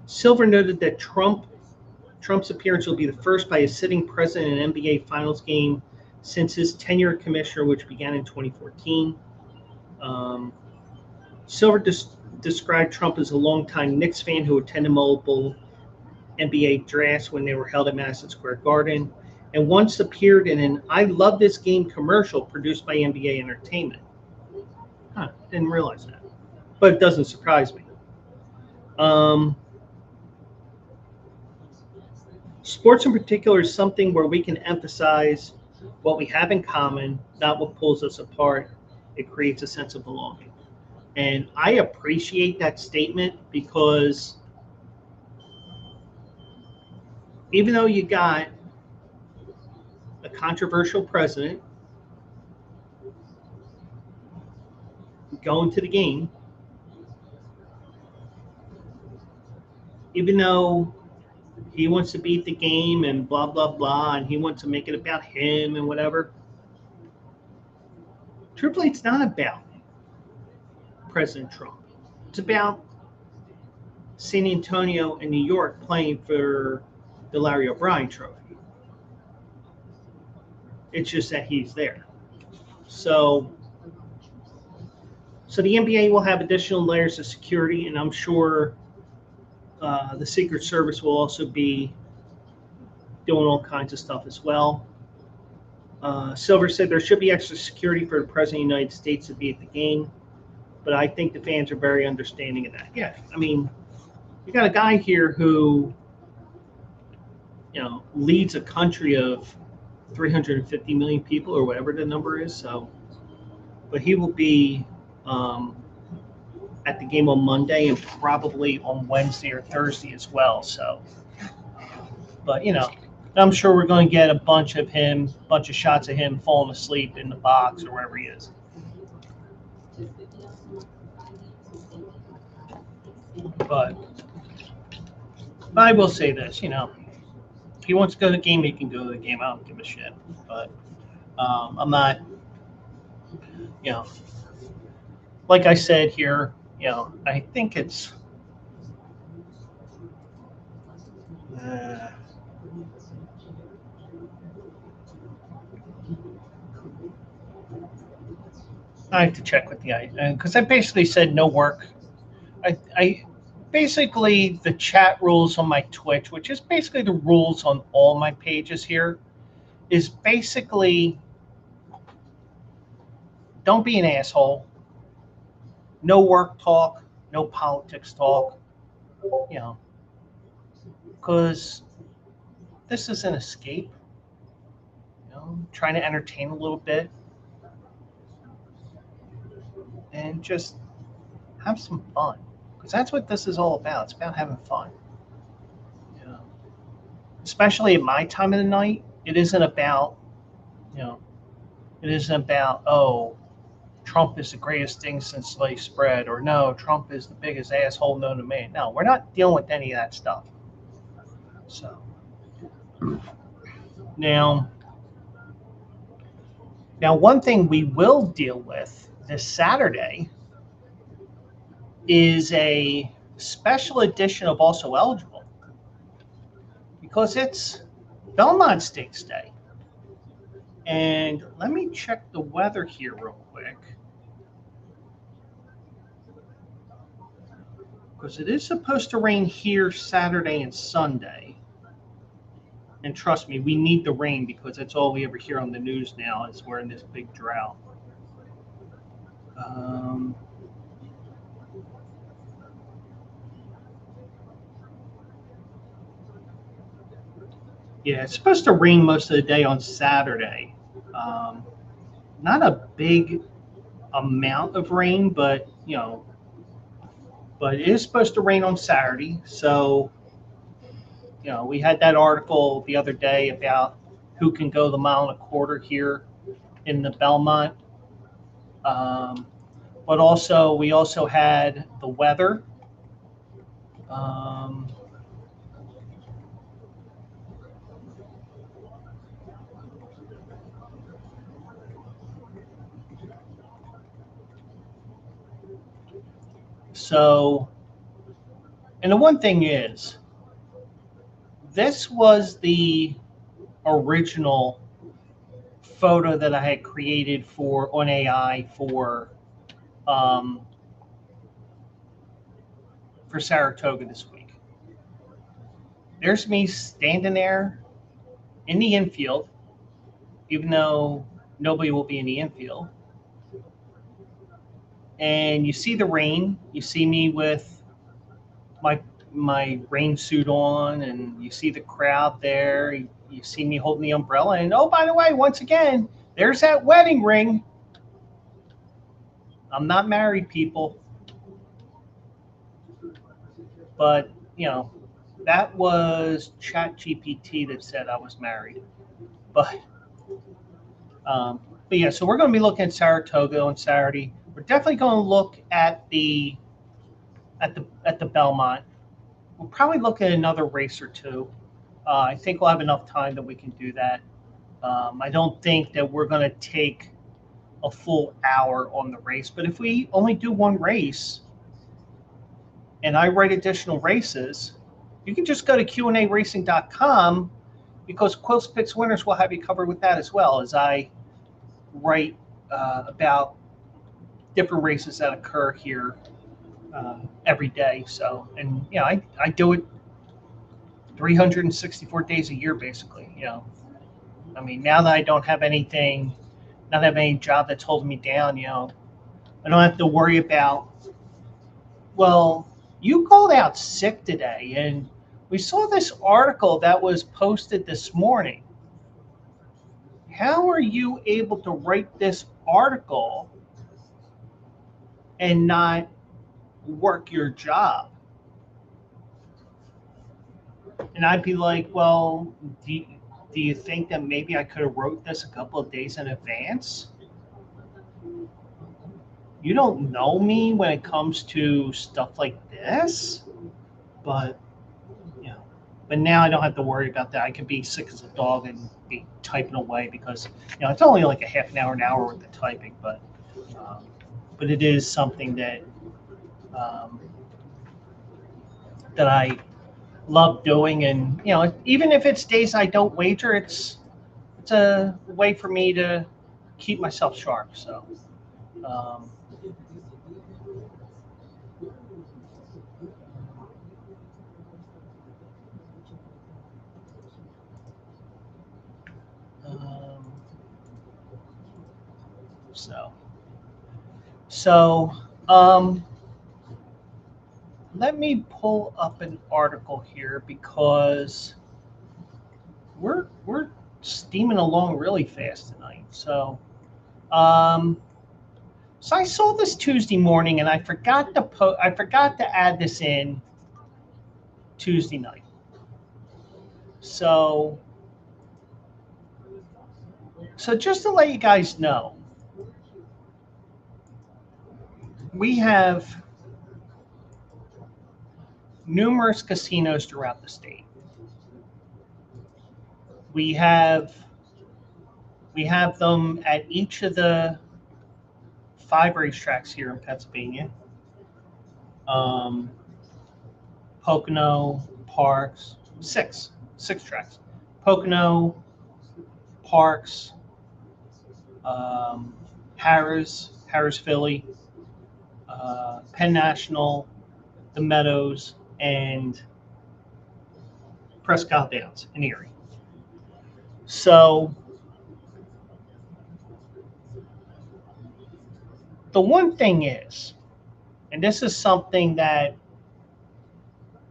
Silver noted that Trump's appearance will be the first by a sitting president in an NBA Finals game since his tenure as commissioner, which began in 2014. Silver described Trump as a longtime Knicks fan who attended multiple NBA drafts when they were held at Madison Square Garden, and once appeared in an I Love This Game commercial produced by NBA Entertainment. Didn't realize that, but it doesn't surprise me. Sports in particular is something where we can emphasize what we have in common, not what pulls us apart. It creates a sense of belonging. And I appreciate that statement, because even though you got a controversial president going to the game, even though he wants to beat the game and blah, blah, blah, and he wants to make it about him and whatever, truthfully, it's not about President Trump. It's about San Antonio and New York playing for the Larry O'Brien Trophy. It's just that he's there. So the NBA will have additional layers of security, and I'm sure the Secret Service will also be doing all kinds of stuff as well. Silver said there should be extra security for the President of the United States to be at the game, but I think the fans are very understanding of that. Yeah, I mean, you got a guy here who, leads a country of 350 million people or whatever the number is. So, but he will be at the game on Monday and probably on Wednesday or Thursday as well. So, but I'm sure we're going to get a bunch of shots of him falling asleep in the box or wherever he is. But I will say this, if he wants to go to the game, he can go to the game. I don't give a shit. But I'm not, like I said here, I think it's I have to check with the because I basically said no work. I basically, the chat rules on my Twitch, which is basically the rules on all my pages here, is basically don't be an asshole. No work talk, no politics talk, because this is an escape, trying to entertain a little bit and just have some fun, because that's what this is all about. It's about having fun. Especially at my time of the night, it isn't about, oh, Trump is the greatest thing since sliced bread, or no, Trump is the biggest asshole known to man. No, we're not dealing with any of that stuff. So now one thing we will deal with this Saturday is a special edition of Also Eligible, because it's Belmont Stakes Day. And let me check the weather here real quick, because it is supposed to rain here Saturday and Sunday. And trust me, we need the rain, because that's all we ever hear on the news now is we're in this big drought. Yeah, it's supposed to rain most of the day on Saturday. Not a big amount of rain, but but it is supposed to rain on Saturday. So we had that article the other day about who can go the mile and a quarter here in the Belmont. But also, we also had the weather. So, and the one thing is, this was the original photo that I had created on AI for Saratoga this week. There's me standing there in the infield, even though nobody will be in the infield. And you see the rain. You see me with my rain suit on, and you see the crowd there. You see me holding the umbrella. And oh, by the way, once again, there's that wedding ring. I'm not married, people. But, that was ChatGPT that said I was married. But yeah, so we're going to be looking at Saratoga on Saturday. We're definitely going to look at the Belmont. We'll probably look at another race or two. I think we'll have enough time that we can do that. I don't think that we're going to take a full hour on the race, but if we only do one race and I write additional races, you can just go to QandARacing.com, because Quills Picks Winners will have you covered with that, as well as I write about different races that occur here every day. So, and I do it 364 days a year, basically. I mean, now that I don't have anything, not have any job that's holding me down, I don't have to worry about, well, you called out sick today, and we saw this article that was posted this morning. How are you able to write this article and not work your job? And I'd be like, well, do you think that maybe I could have wrote this a couple of days in advance? You don't know me when it comes to stuff like this, but but now I don't have to worry about that. I can be sick as a dog and be typing away, because it's only like a half an hour worth of typing, but it is something that that I love doing. And even if it's days I don't wager, it's a way for me to keep myself sharp. So let me pull up an article here, because we're steaming along really fast tonight. So so I saw this Tuesday morning, and I forgot to add this in Tuesday night. So just to let you guys know, we have numerous casinos throughout the state. We have them at each of the 5 racetracks here in Pennsylvania. Pocono, Parks, 6 tracks. Pocono, Parks, Harris, Philly, Penn National, the Meadows, and Prescott Downs in Erie. So the one thing is, and this is something that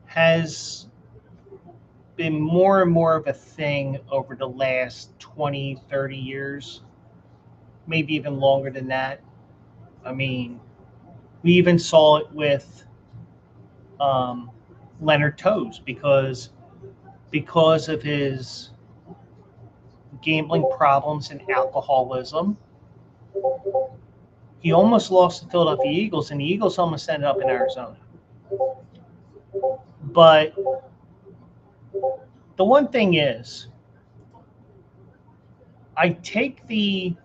has been more and more of a thing over the last 20, 30 years, maybe even longer than that. I mean, we even saw it with Leonard Toews, because because of his gambling problems and alcoholism. He almost lost the Philadelphia Eagles, and the Eagles almost ended up in Arizona. But the one thing is, I take the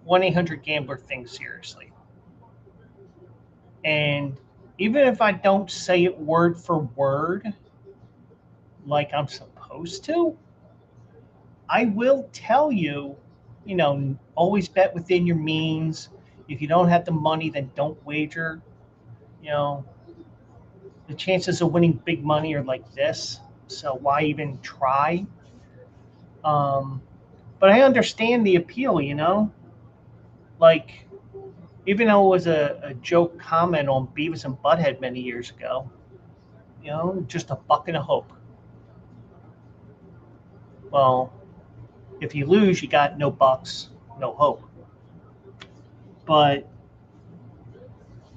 1-800-GAMBLER thing seriously. And even if I don't say it word for word like I'm supposed to, I will tell you, always bet within your means. If you don't have the money, then don't wager. The chances of winning big money are like this. So why even try? But I understand the appeal, Like, even though it was a joke comment on Beavis and Butthead many years ago, just a bucket of hope. Well, if you lose, you got no bucks, no hope. But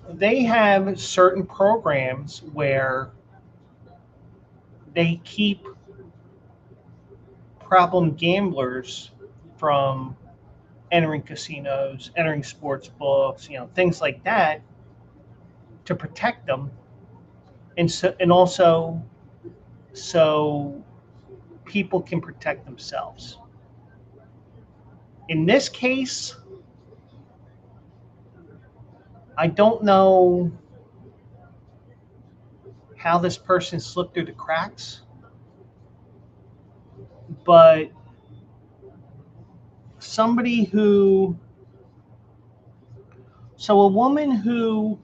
they have certain programs where they keep problem gamblers from entering casinos, entering sports books, things like that, to protect them, and also so people can protect themselves. In this case, I don't know how this person slipped through the cracks, but a woman who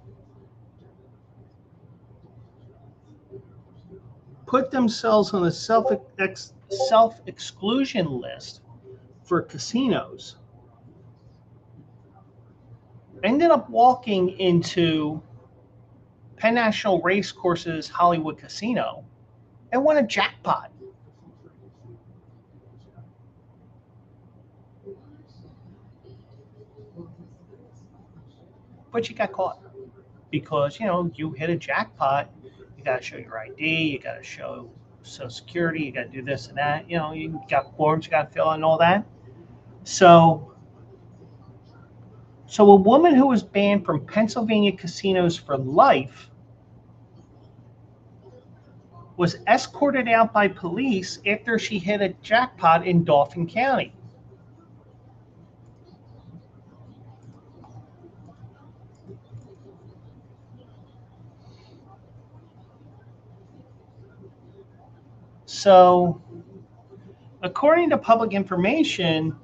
put themselves on a self-exclusion list for casinos ended up walking into Penn National Racecourse's Hollywood Casino and won a jackpot. But you got caught because, you hit a jackpot. You got to show your ID. You got to show Social Security. You got to do this and that. You got forms you got to fill out and all that. So a woman who was banned from Pennsylvania casinos for life was escorted out by police after she hit a jackpot in Dauphin County. So, according to public information,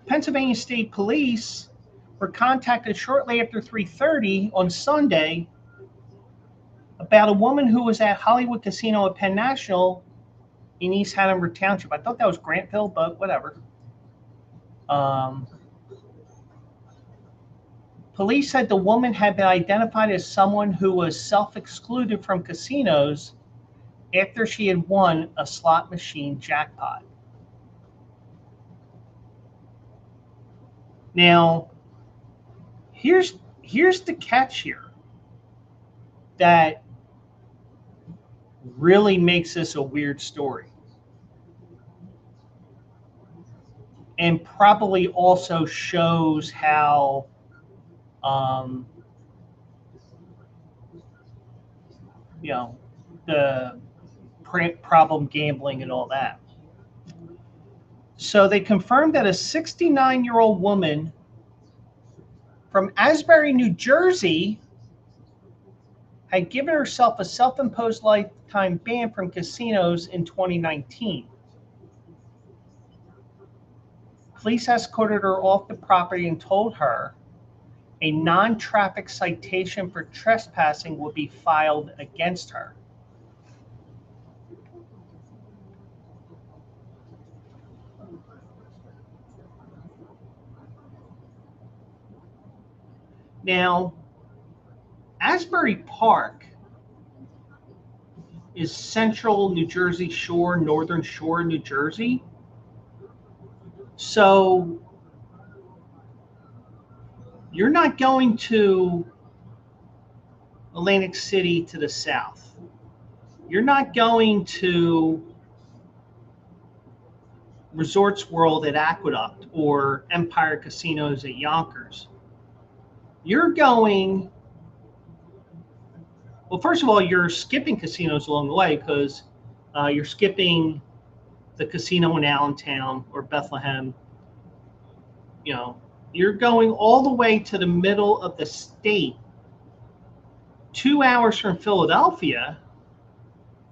Pennsylvania State Police were contacted shortly after 3:30 on Sunday about a woman who was at Hollywood Casino at Penn National in East Hanover Township. I thought that was Grantville, but whatever. Police said the woman had been identified as someone who was self-excluded from casinos after she had won a slot machine jackpot. Now, here's the catch here that really makes this a weird story. And probably also shows how the problem gambling and all that. So they confirmed that a 69-year-old woman from Asbury, New Jersey, had given herself a self-imposed lifetime ban from casinos in 2019. Police escorted her off the property and told her a non-traffic citation for trespassing would be filed against her. Now, Asbury Park is central New Jersey shore, northern shore, New Jersey. So you're not going to Atlantic City to the south. You're not going to Resorts World at Aqueduct or Empire Casinos at Yonkers. You're going, well, first of all, you're skipping casinos along the way because you're skipping the casino in Allentown or Bethlehem. You know, you're going all the way to the middle of the state, 2 hours from Philadelphia,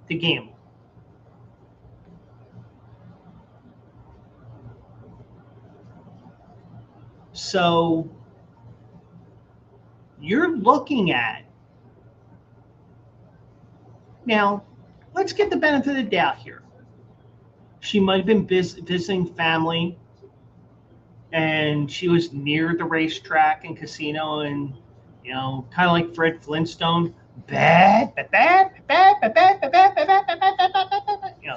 to gamble. So you're looking at, now, let's get the benefit of the doubt here. She might have been visiting family, and she was near the racetrack and casino, and kind of like Fred Flintstone,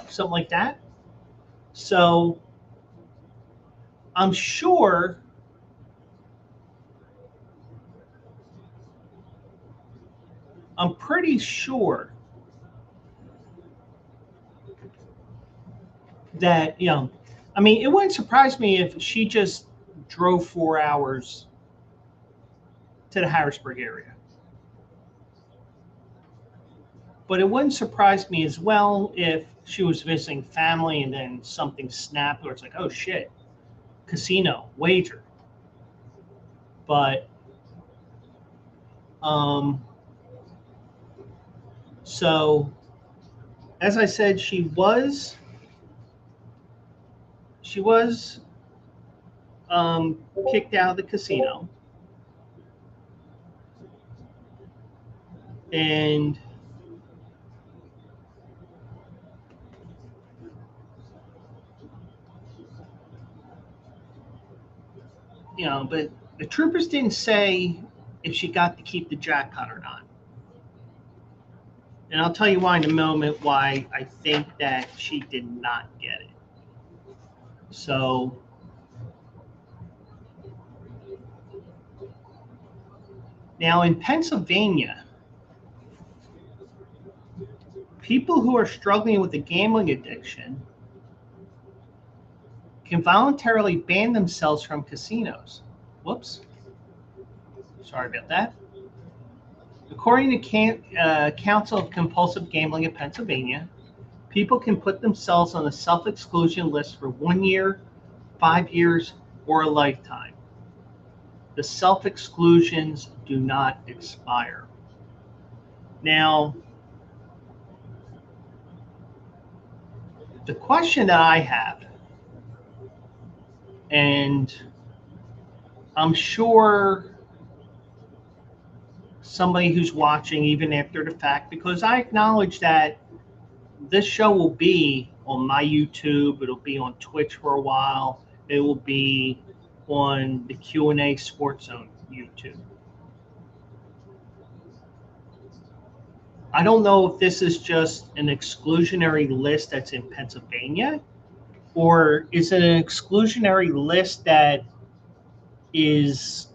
something like that. So I'm pretty sure that, I mean, it wouldn't surprise me if she just drove 4 hours to the Harrisburg area. But it wouldn't surprise me as well if she was visiting family and then something snapped where it's like, oh shit, casino, wager. But, so, as I said, she was kicked out of the casino. And but the troopers didn't say if she got to keep the jackpot or not. And I'll tell you why in a moment why I think that she did not get it. So now in Pennsylvania, people who are struggling with a gambling addiction can voluntarily ban themselves from casinos. Whoops. Sorry about that. According to Council of Compulsive Gambling in Pennsylvania, people can put themselves on a self-exclusion list for 1 year, 5 years, or a lifetime. The self-exclusions do not expire. Now, the question that I have, and I'm sure somebody who's watching even after the fact, because I acknowledge that this show will be on my YouTube, it'll be on Twitch for a while, it will be on the Q&A Sports Zone YouTube. I don't know if this is just an exclusionary list that's in Pennsylvania, or is it an exclusionary list that is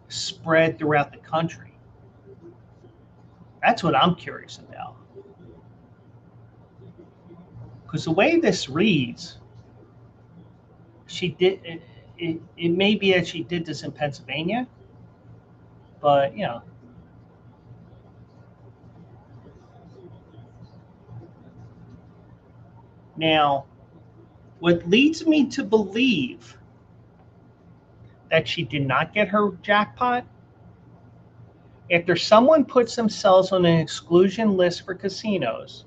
spread throughout the country? That's what I'm curious about. Because the way this reads, she did it may be that she did this in Pennsylvania, but Now, what leads me to believe that she did not get her jackpot, after someone puts themselves on an exclusion list for casinos,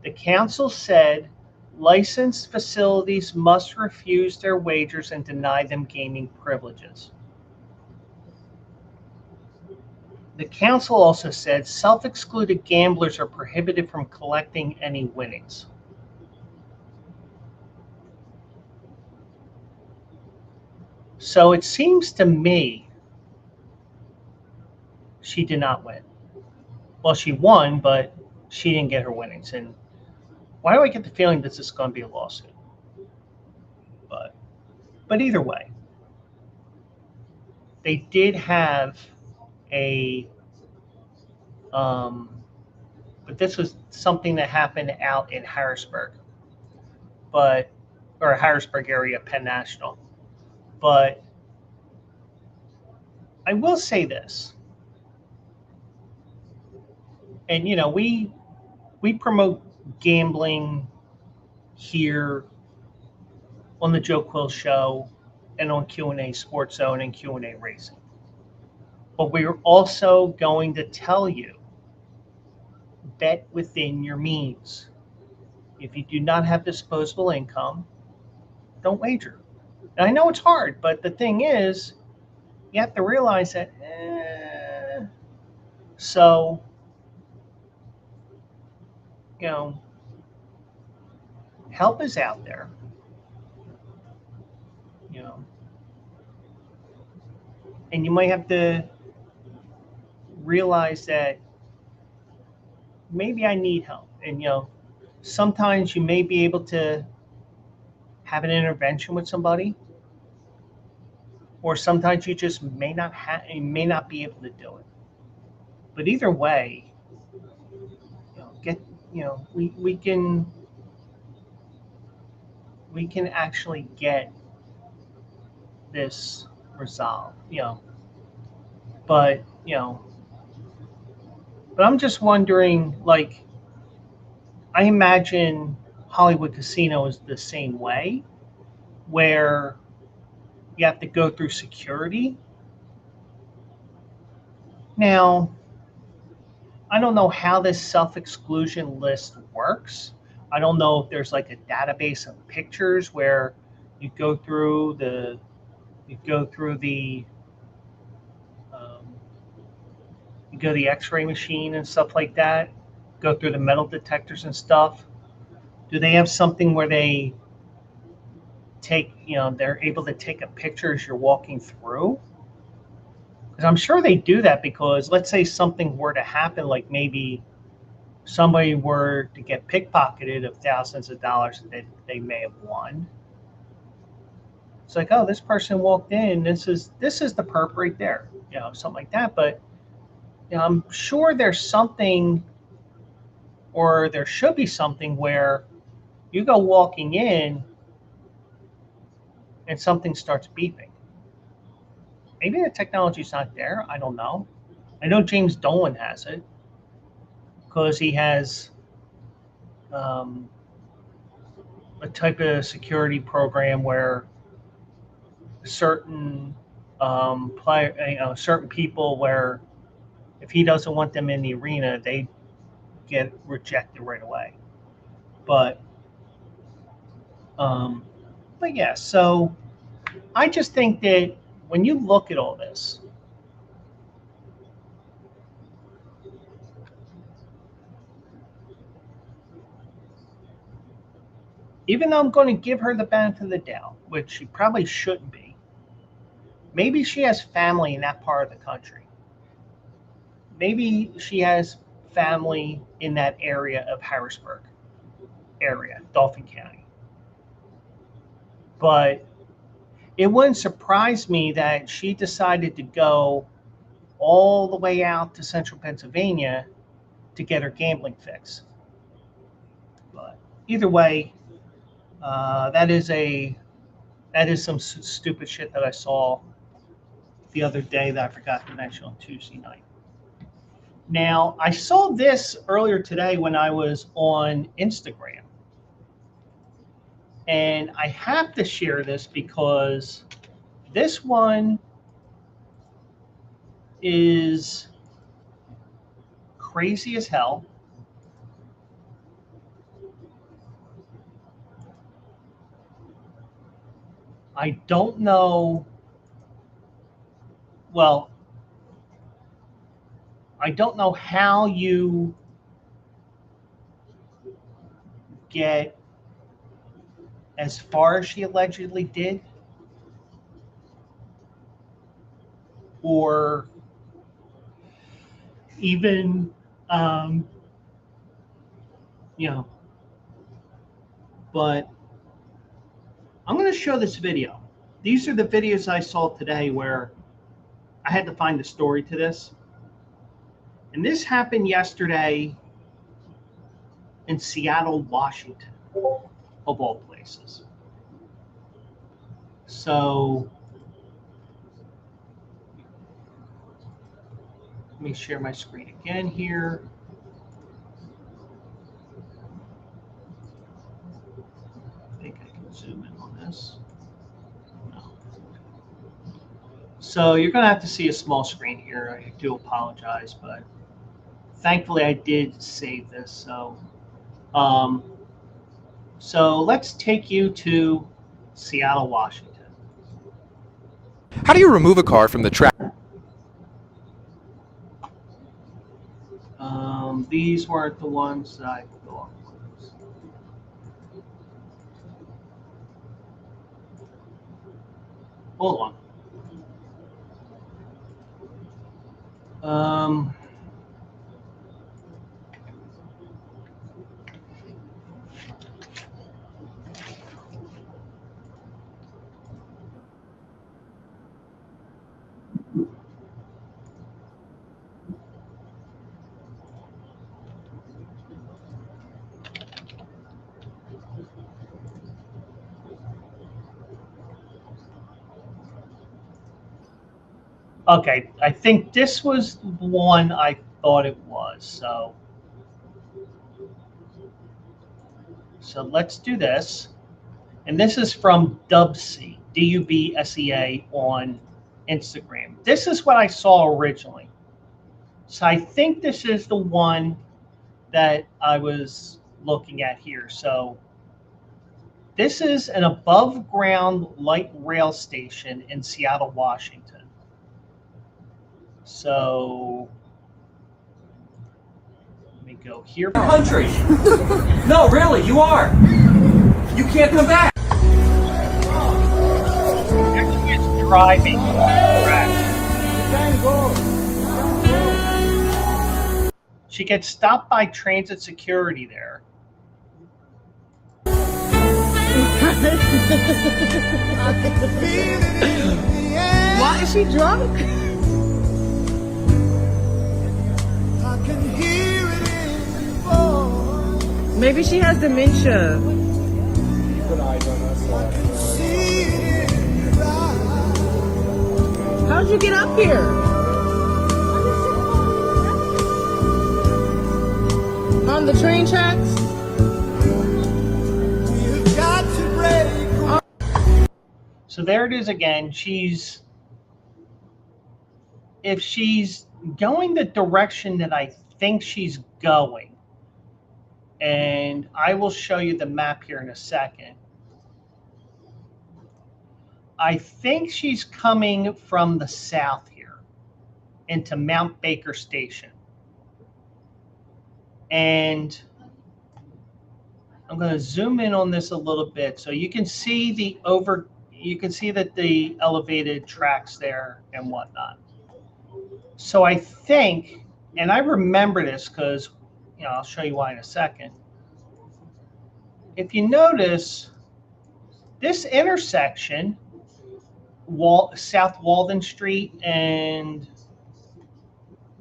the council said licensed facilities must refuse their wagers and deny them gaming privileges. The council also said self-excluded gamblers are prohibited from collecting any winnings. So it seems to me she did not win. Well, she won, but she didn't get her winnings. And why do I get the feeling this is going to be a lawsuit? But either way, they did have a but this was something that happened out in Harrisburg, or Harrisburg area, Penn National. But I will say this, and we promote gambling here on the Joe Quill Show and on Q&A Sports Zone and Q&A Racing. But we're also going to tell you, bet within your means. If you do not have disposable income, don't wager. And I know it's hard, but the thing is, you have to realize that, so, help is out there, and you might have to realize that maybe I need help. And, sometimes you may be able to have an intervention with somebody, or sometimes you just may not be able to do it. But either way, we can actually get this resolved, but I'm just wondering, like, I imagine Hollywood Casino is the same way, where you have to go through security. Now, I don't know how this self-exclusion list works. I don't know if there's like a database of pictures where you go through the X-ray machine and stuff like that, go through the metal detectors and stuff. Do they have something where they they're able to take a picture as you're walking through? Because I'm sure they do that, because let's say something were to happen, like maybe somebody were to get pickpocketed of thousands of dollars that they may have won. It's like, oh, this person walked in, this is the perp right there, something like that. But I'm sure there's something, or there should be something, where you go walking in and something starts beeping. Maybe the technology's not there. I don't know. I know James Dolan has it, because he has a type of security program where certain certain people, where if he doesn't want them in the arena, they get rejected right away. But yeah, so I just think that when you look at all this, even though I'm going to give her the benefit of the doubt, which she probably shouldn't be, maybe she has family in that part of the country. Maybe she has family in that area of Harrisburg area, Dauphin County. But it wouldn't surprise me that she decided to go all the way out to central Pennsylvania to get her gambling fix. But either way, that is some stupid shit that I saw the other day that I forgot to mention on Tuesday night. Now, I saw this earlier today when I was on Instagram. And I have to share this because this one is crazy as hell. I don't know. Well, I don't know how you get as far as she allegedly did, or even, but I'm going to show this video. These are the videos I saw today where I had to find the story to this. And this happened yesterday in Seattle, Washington, of all places. So let me share my screen again here. I think I can zoom in on this. No. So you're going to have to see a small screen here. I do apologize, but thankfully I did save this. So let's take you to Seattle, Washington. How do you remove a car from the track? These weren't the ones that I thought was. Hold on. Okay, I think this was the one I thought it was. So let's do this. And this is from Dubsea, Dubsea on Instagram. This is what I saw originally. So I think this is the one that I was looking at here. So this is an above ground light rail station in Seattle, Washington. So let me go here. Country. No, really, you are. You can't come back. Actually, it's driving. She gets stopped by transit security there. Why is she drunk? Maybe she has dementia. How'd you get up here? On the train tracks? So there it is again. If she's going the direction that I think she's going, and I will show you the map here in a second. I think she's coming from the south here into Mount Baker Station. And I'm going to zoom in on this a little bit so you can see that the elevated tracks there and whatnot. So I think, and I remember this because, I'll show you why in a second. If you notice, this intersection, South Walden Street, and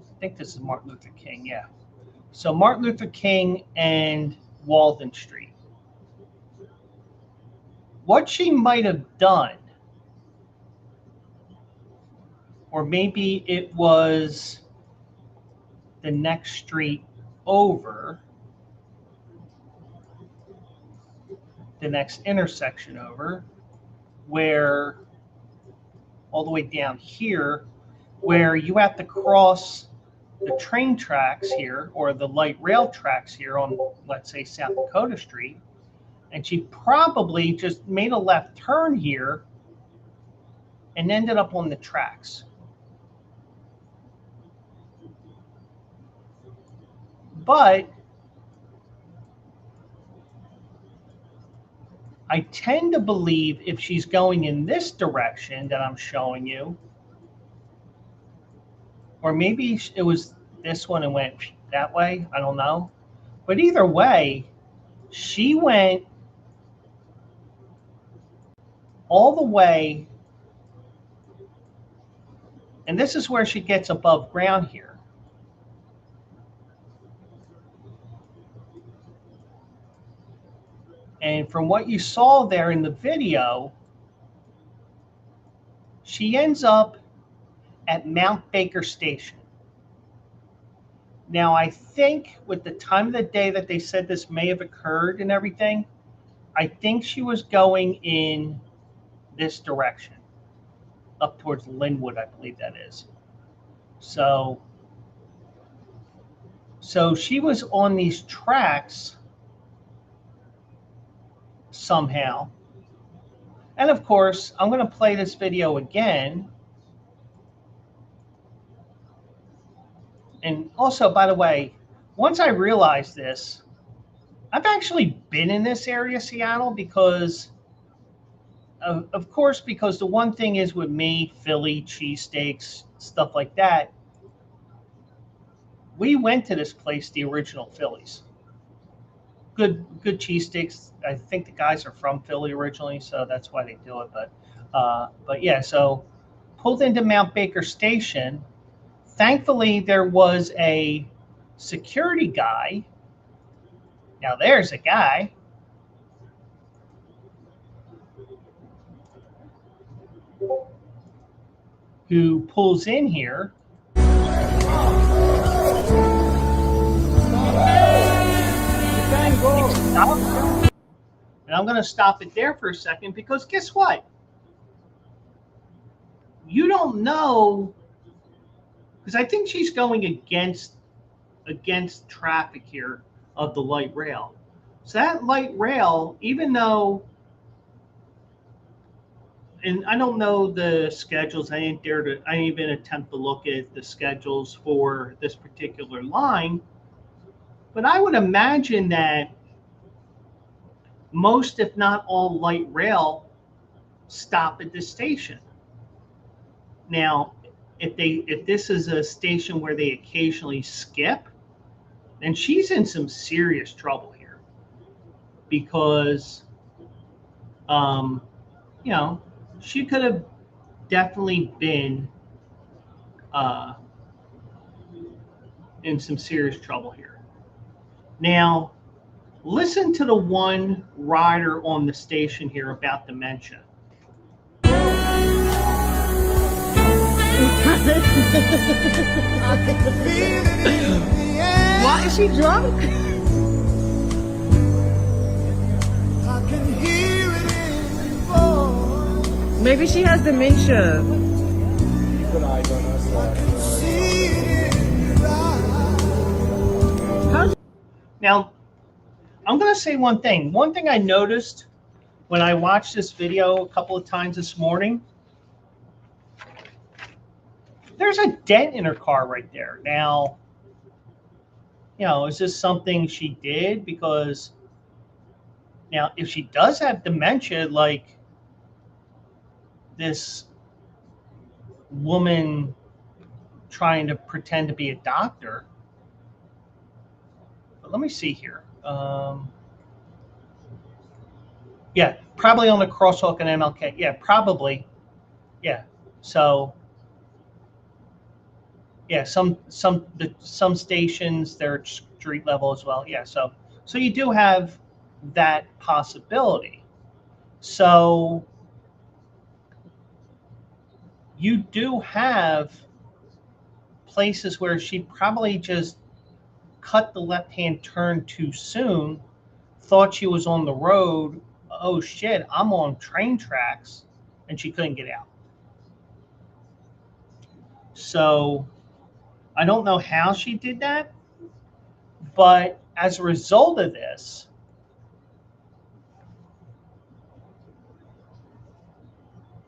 I think this is Martin Luther King, yeah. So Martin Luther King and Walden Street. What she might have done, or maybe it was the next street over, the next intersection over, where all the way down here, where you have to cross the train tracks here or the light rail tracks here on, let's say, South Dakota Street. And she probably just made a left turn here and ended up on the tracks. But I tend to believe if she's going in this direction that I'm showing you, or maybe it was this one and went that way, I don't know. But either way, she went all the way, and this is where she gets above ground here. from what you saw there in the video, she ends up at Mount Baker Station. Now, I think with the time of the day that they said this may have occurred and everything, I think she was going in this direction, up towards Linwood, I believe that is. So she was on these tracks somehow. And of course, I'm going to play this video again. And also, by the way, once I realized this, I've actually been in this area, Seattle, because, of course, because the one thing is with me, Philly, cheesesteaks, stuff like that, we went to this place, the original Phillies. Good cheesesteaks. I think the guys are from Philly originally, so that's why they do it. But yeah, so pulled into Mount Baker Station. Thankfully, there was a security guy. Now, there's a guy who pulls in here. And I'm going to stop it there for a second because guess what? You don't know, because I think she's going against traffic here of the light rail. So that light rail, even though, and I don't know the schedules, I didn't even attempt to look at the schedules for this particular line, but I would imagine that most, if not all, light rail stop at this station. Now, if this is a station where they occasionally skip, then she's in some serious trouble here, because she could have definitely been in some serious trouble here. Now, listen to the one rider on the station here about dementia. Why is she drunk? Maybe she has dementia. Now, I'm going to say one thing. One thing I noticed when I watched this video a couple of times this morning, there's a dent in her car right there. Now, is this something she did? Because now, if she does have dementia, like this woman trying to pretend to be a doctor, but let me see here. Yeah, probably on the crosswalk and MLK. Yeah, probably. Yeah. So, yeah, some stations, they're street level as well. Yeah. So you do have that possibility. So you do have places where she probably just cut the left-hand turn too soon, thought she was on the road. Oh shit, I'm on train tracks, and she couldn't get out. So I don't know how she did that, but as a result of this,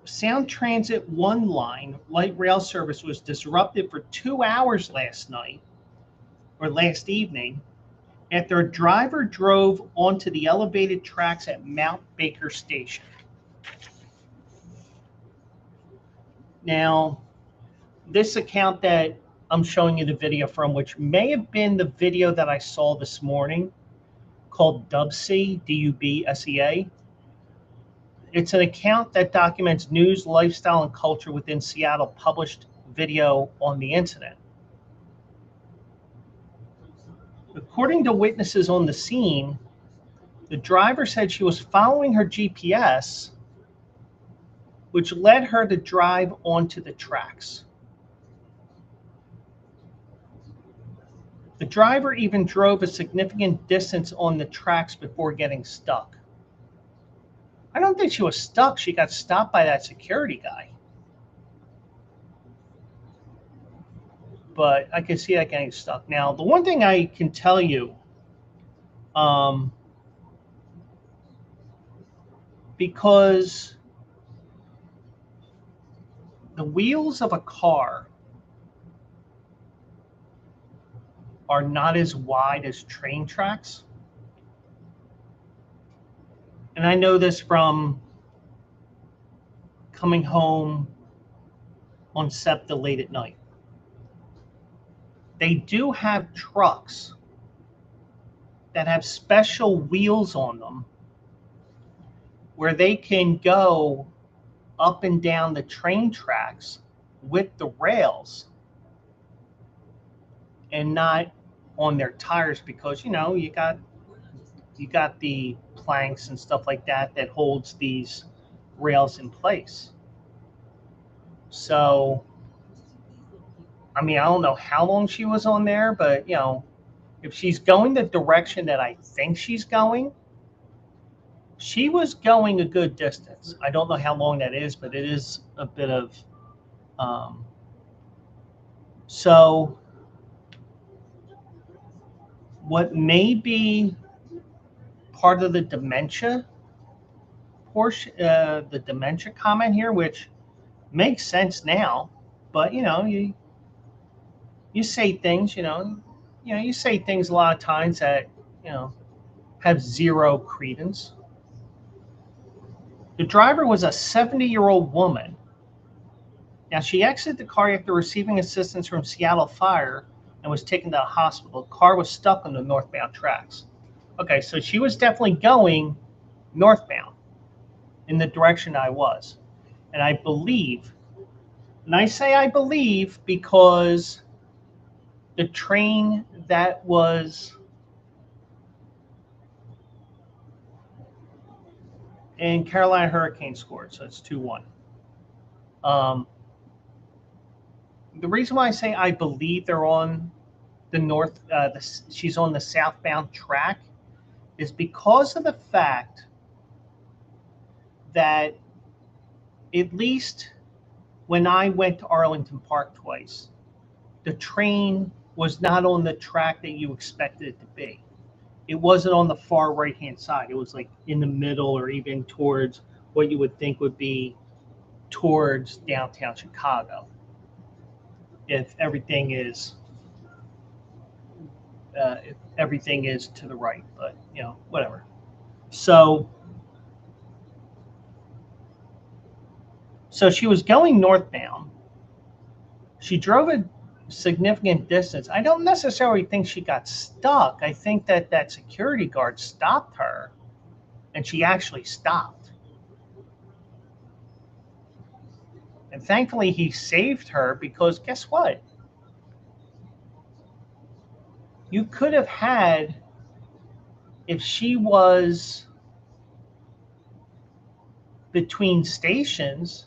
Sound Transit 1 line light rail service was disrupted for 2 hours last evening, after a driver drove onto the elevated tracks at Mount Baker Station. Now, this account that I'm showing you the video from, which may have been the video that I saw this morning, called Dubsea, D-U-B-S-E-A. It's an account that documents news, lifestyle, and culture within Seattle, published video on the incident. According to witnesses on the scene, The driver said she was following her GPS, which led her to drive onto the tracks. The driver even drove a significant distance on the tracks before getting stuck. I don't think she was stuck. She got stopped by that security guy. But I can see that getting stuck. Now, the one thing I can tell you, because the wheels of a car are not as wide as train tracks. And I know this from coming home on SEPTA late at night. They do have trucks that have special wheels on them where they can go up and down the train tracks with the rails and not on their tires, because you got the planks and stuff like that that holds these rails in place. So I mean, I don't know how long she was on there, but if she's going the direction that I think she's going, she was going a good distance. I don't know how long that is, but it is a bit of so what may be part of the dementia portion, the dementia comment here, which makes sense now, but you say things, you say things a lot of times that have zero credence. The driver was a 70-year-old woman. Now, she exited the car after receiving assistance from Seattle Fire and was taken to the hospital. The car was stuck on the northbound tracks. Okay, so she was definitely going northbound in the direction I was. And I believe, and I say I believe because the train that was in Carolina Hurricane scored, so it's 2-1. The reason why I say I believe they're on the north, she's on the southbound track, is because of the fact that at least when I went to Arlington Park twice, the train was not on the track that you expected it to be. It wasn't on the far right-hand side. It was like in the middle, or even towards what you would think would be towards downtown Chicago, if everything is to the right, but whatever. So she was going northbound. She drove a significant distance. I don't necessarily think she got stuck. I think that security guard stopped her, and she actually stopped. And thankfully, he saved her, because guess what? You could have had, if she was between stations,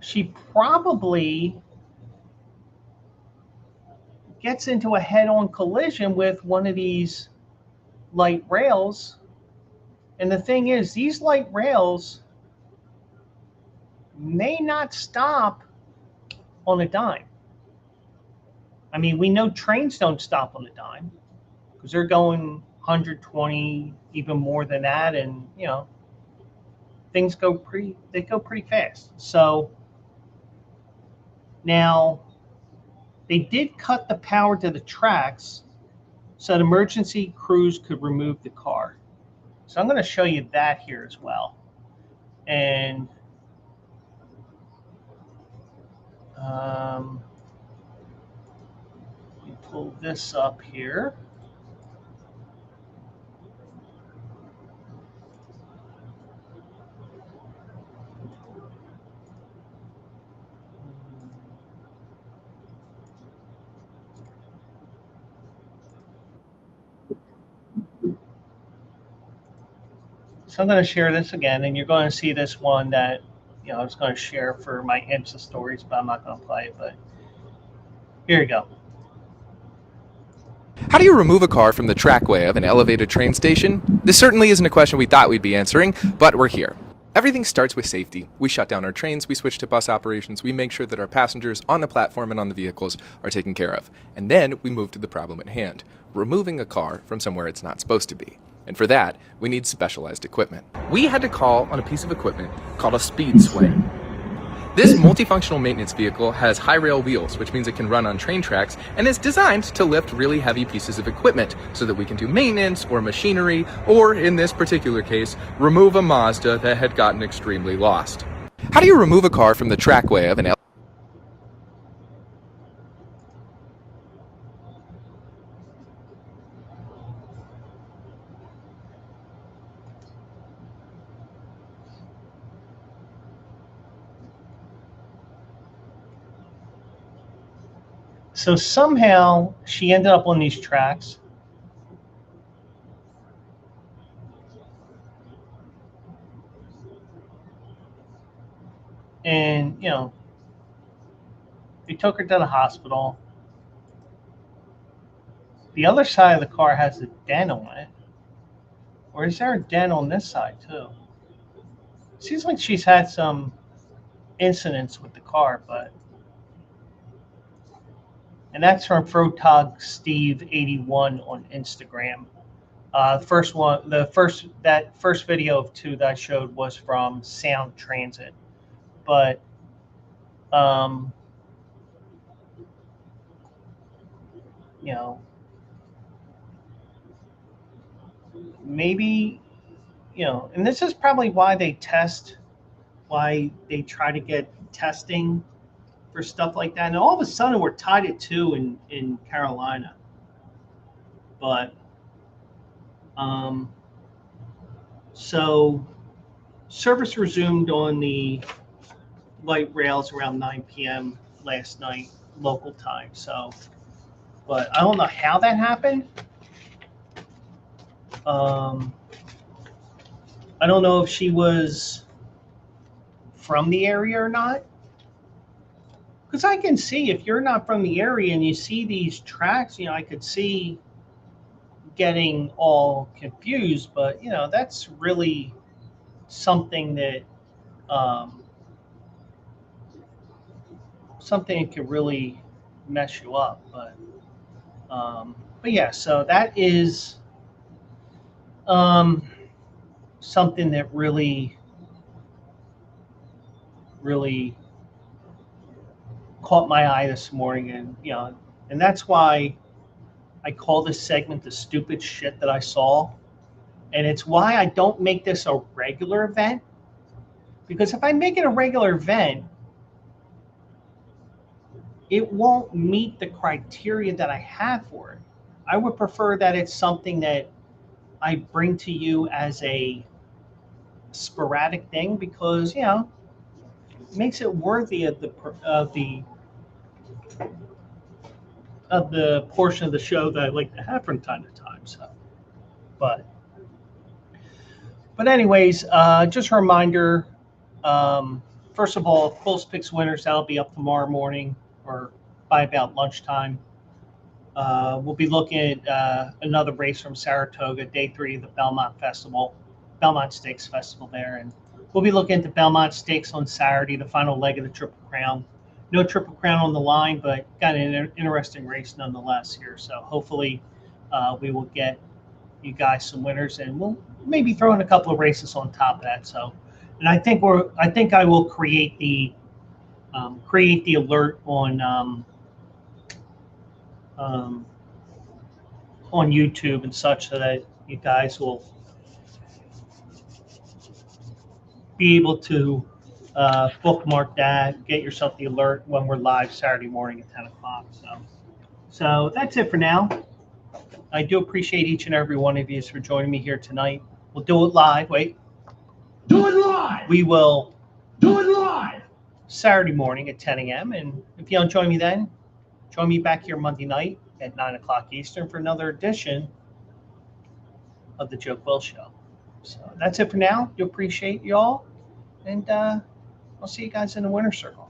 she probably gets into a head-on collision with one of these light rails. And the thing is, these light rails may not stop on a dime. I mean, we know trains don't stop on a dime because they're going 120, even more than that, and things go pretty fast. So now they did cut the power to the tracks so that emergency crews could remove the car. So I'm going to show you that here as well. And let me pull this up here. So I'm going to share this again, and you're going to see this one that, I was going to share for my Insta stories, but I'm not going to play it. But here you go. How do you remove a car from the trackway of an elevated train station? This certainly isn't a question we thought we'd be answering, but we're here. Everything starts with safety. We shut down our trains, we switch to bus operations, we make sure that our passengers on the platform and on the vehicles are taken care of. And then we move to the problem at hand, removing a car from somewhere it's not supposed to be. And for that, we need specialized equipment. We had to call on a piece of equipment called a speed swing. This multifunctional maintenance vehicle has high rail wheels, which means it can run on train tracks, and is designed to lift really heavy pieces of equipment so that we can do maintenance or machinery, or in this particular case, remove a Mazda that had gotten extremely lost. How do you remove a car from the trackway of an So somehow she ended up on these tracks. And, they took her to the hospital. The other side of the car has a dent on it. Or is there a dent on this side, too? Seems like she's had some incidents with the car, but... And that's from Frotog Steve 81 on Instagram. That first video of 2 that I showed was from Sound Transit. But maybe, and this is probably why they try to get testing for stuff like that. And all of a sudden we're tied at 2 in Carolina. But so service resumed on the light rails around 9 p.m. last night, local time. So, but I don't know how that happened. I don't know if she was from the area or not. Because I can see if you're not from the area and you see these tracks, I could see getting all confused. But, that's really something that could really mess you up. But yeah, so that is something that really caught my eye this morning, and that's why I call this segment the stupid shit that I saw. And it's why I don't make this a regular event, because if I make it a regular event, it won't meet the criteria that I have for it. I would prefer that it's something that I bring to you as a sporadic thing, because it makes it worthy of the portion of the show that I like to have from time to time. So, but anyways, just a reminder. First of all, Pulse Picks winners, that'll be up tomorrow morning or by about lunchtime. We'll be looking at another race from Saratoga, day 3 of the Belmont Stakes Festival there. And we'll be looking at the Belmont Stakes on Saturday, the final leg of the Triple Crown. No Triple Crown on the line, but got an interesting race nonetheless here. So hopefully we will get you guys some winners, and we'll maybe throw in a couple of races on top of that. So, and I think I will create the alert on YouTube and such, so that you guys will be able to bookmark that, get yourself the alert when we're live Saturday morning at 10 o'clock. So that's it for now. I do appreciate each and every one of you for joining me here tonight. We'll do it live. Wait. Do it live! We will do it live! Saturday morning at 10 a.m. And if you don't join me then, join me back here Monday night at 9 o'clock Eastern for another edition of the Joe Quill Show. So that's it for now. You appreciate y'all, and I'll see you guys in the winter circle.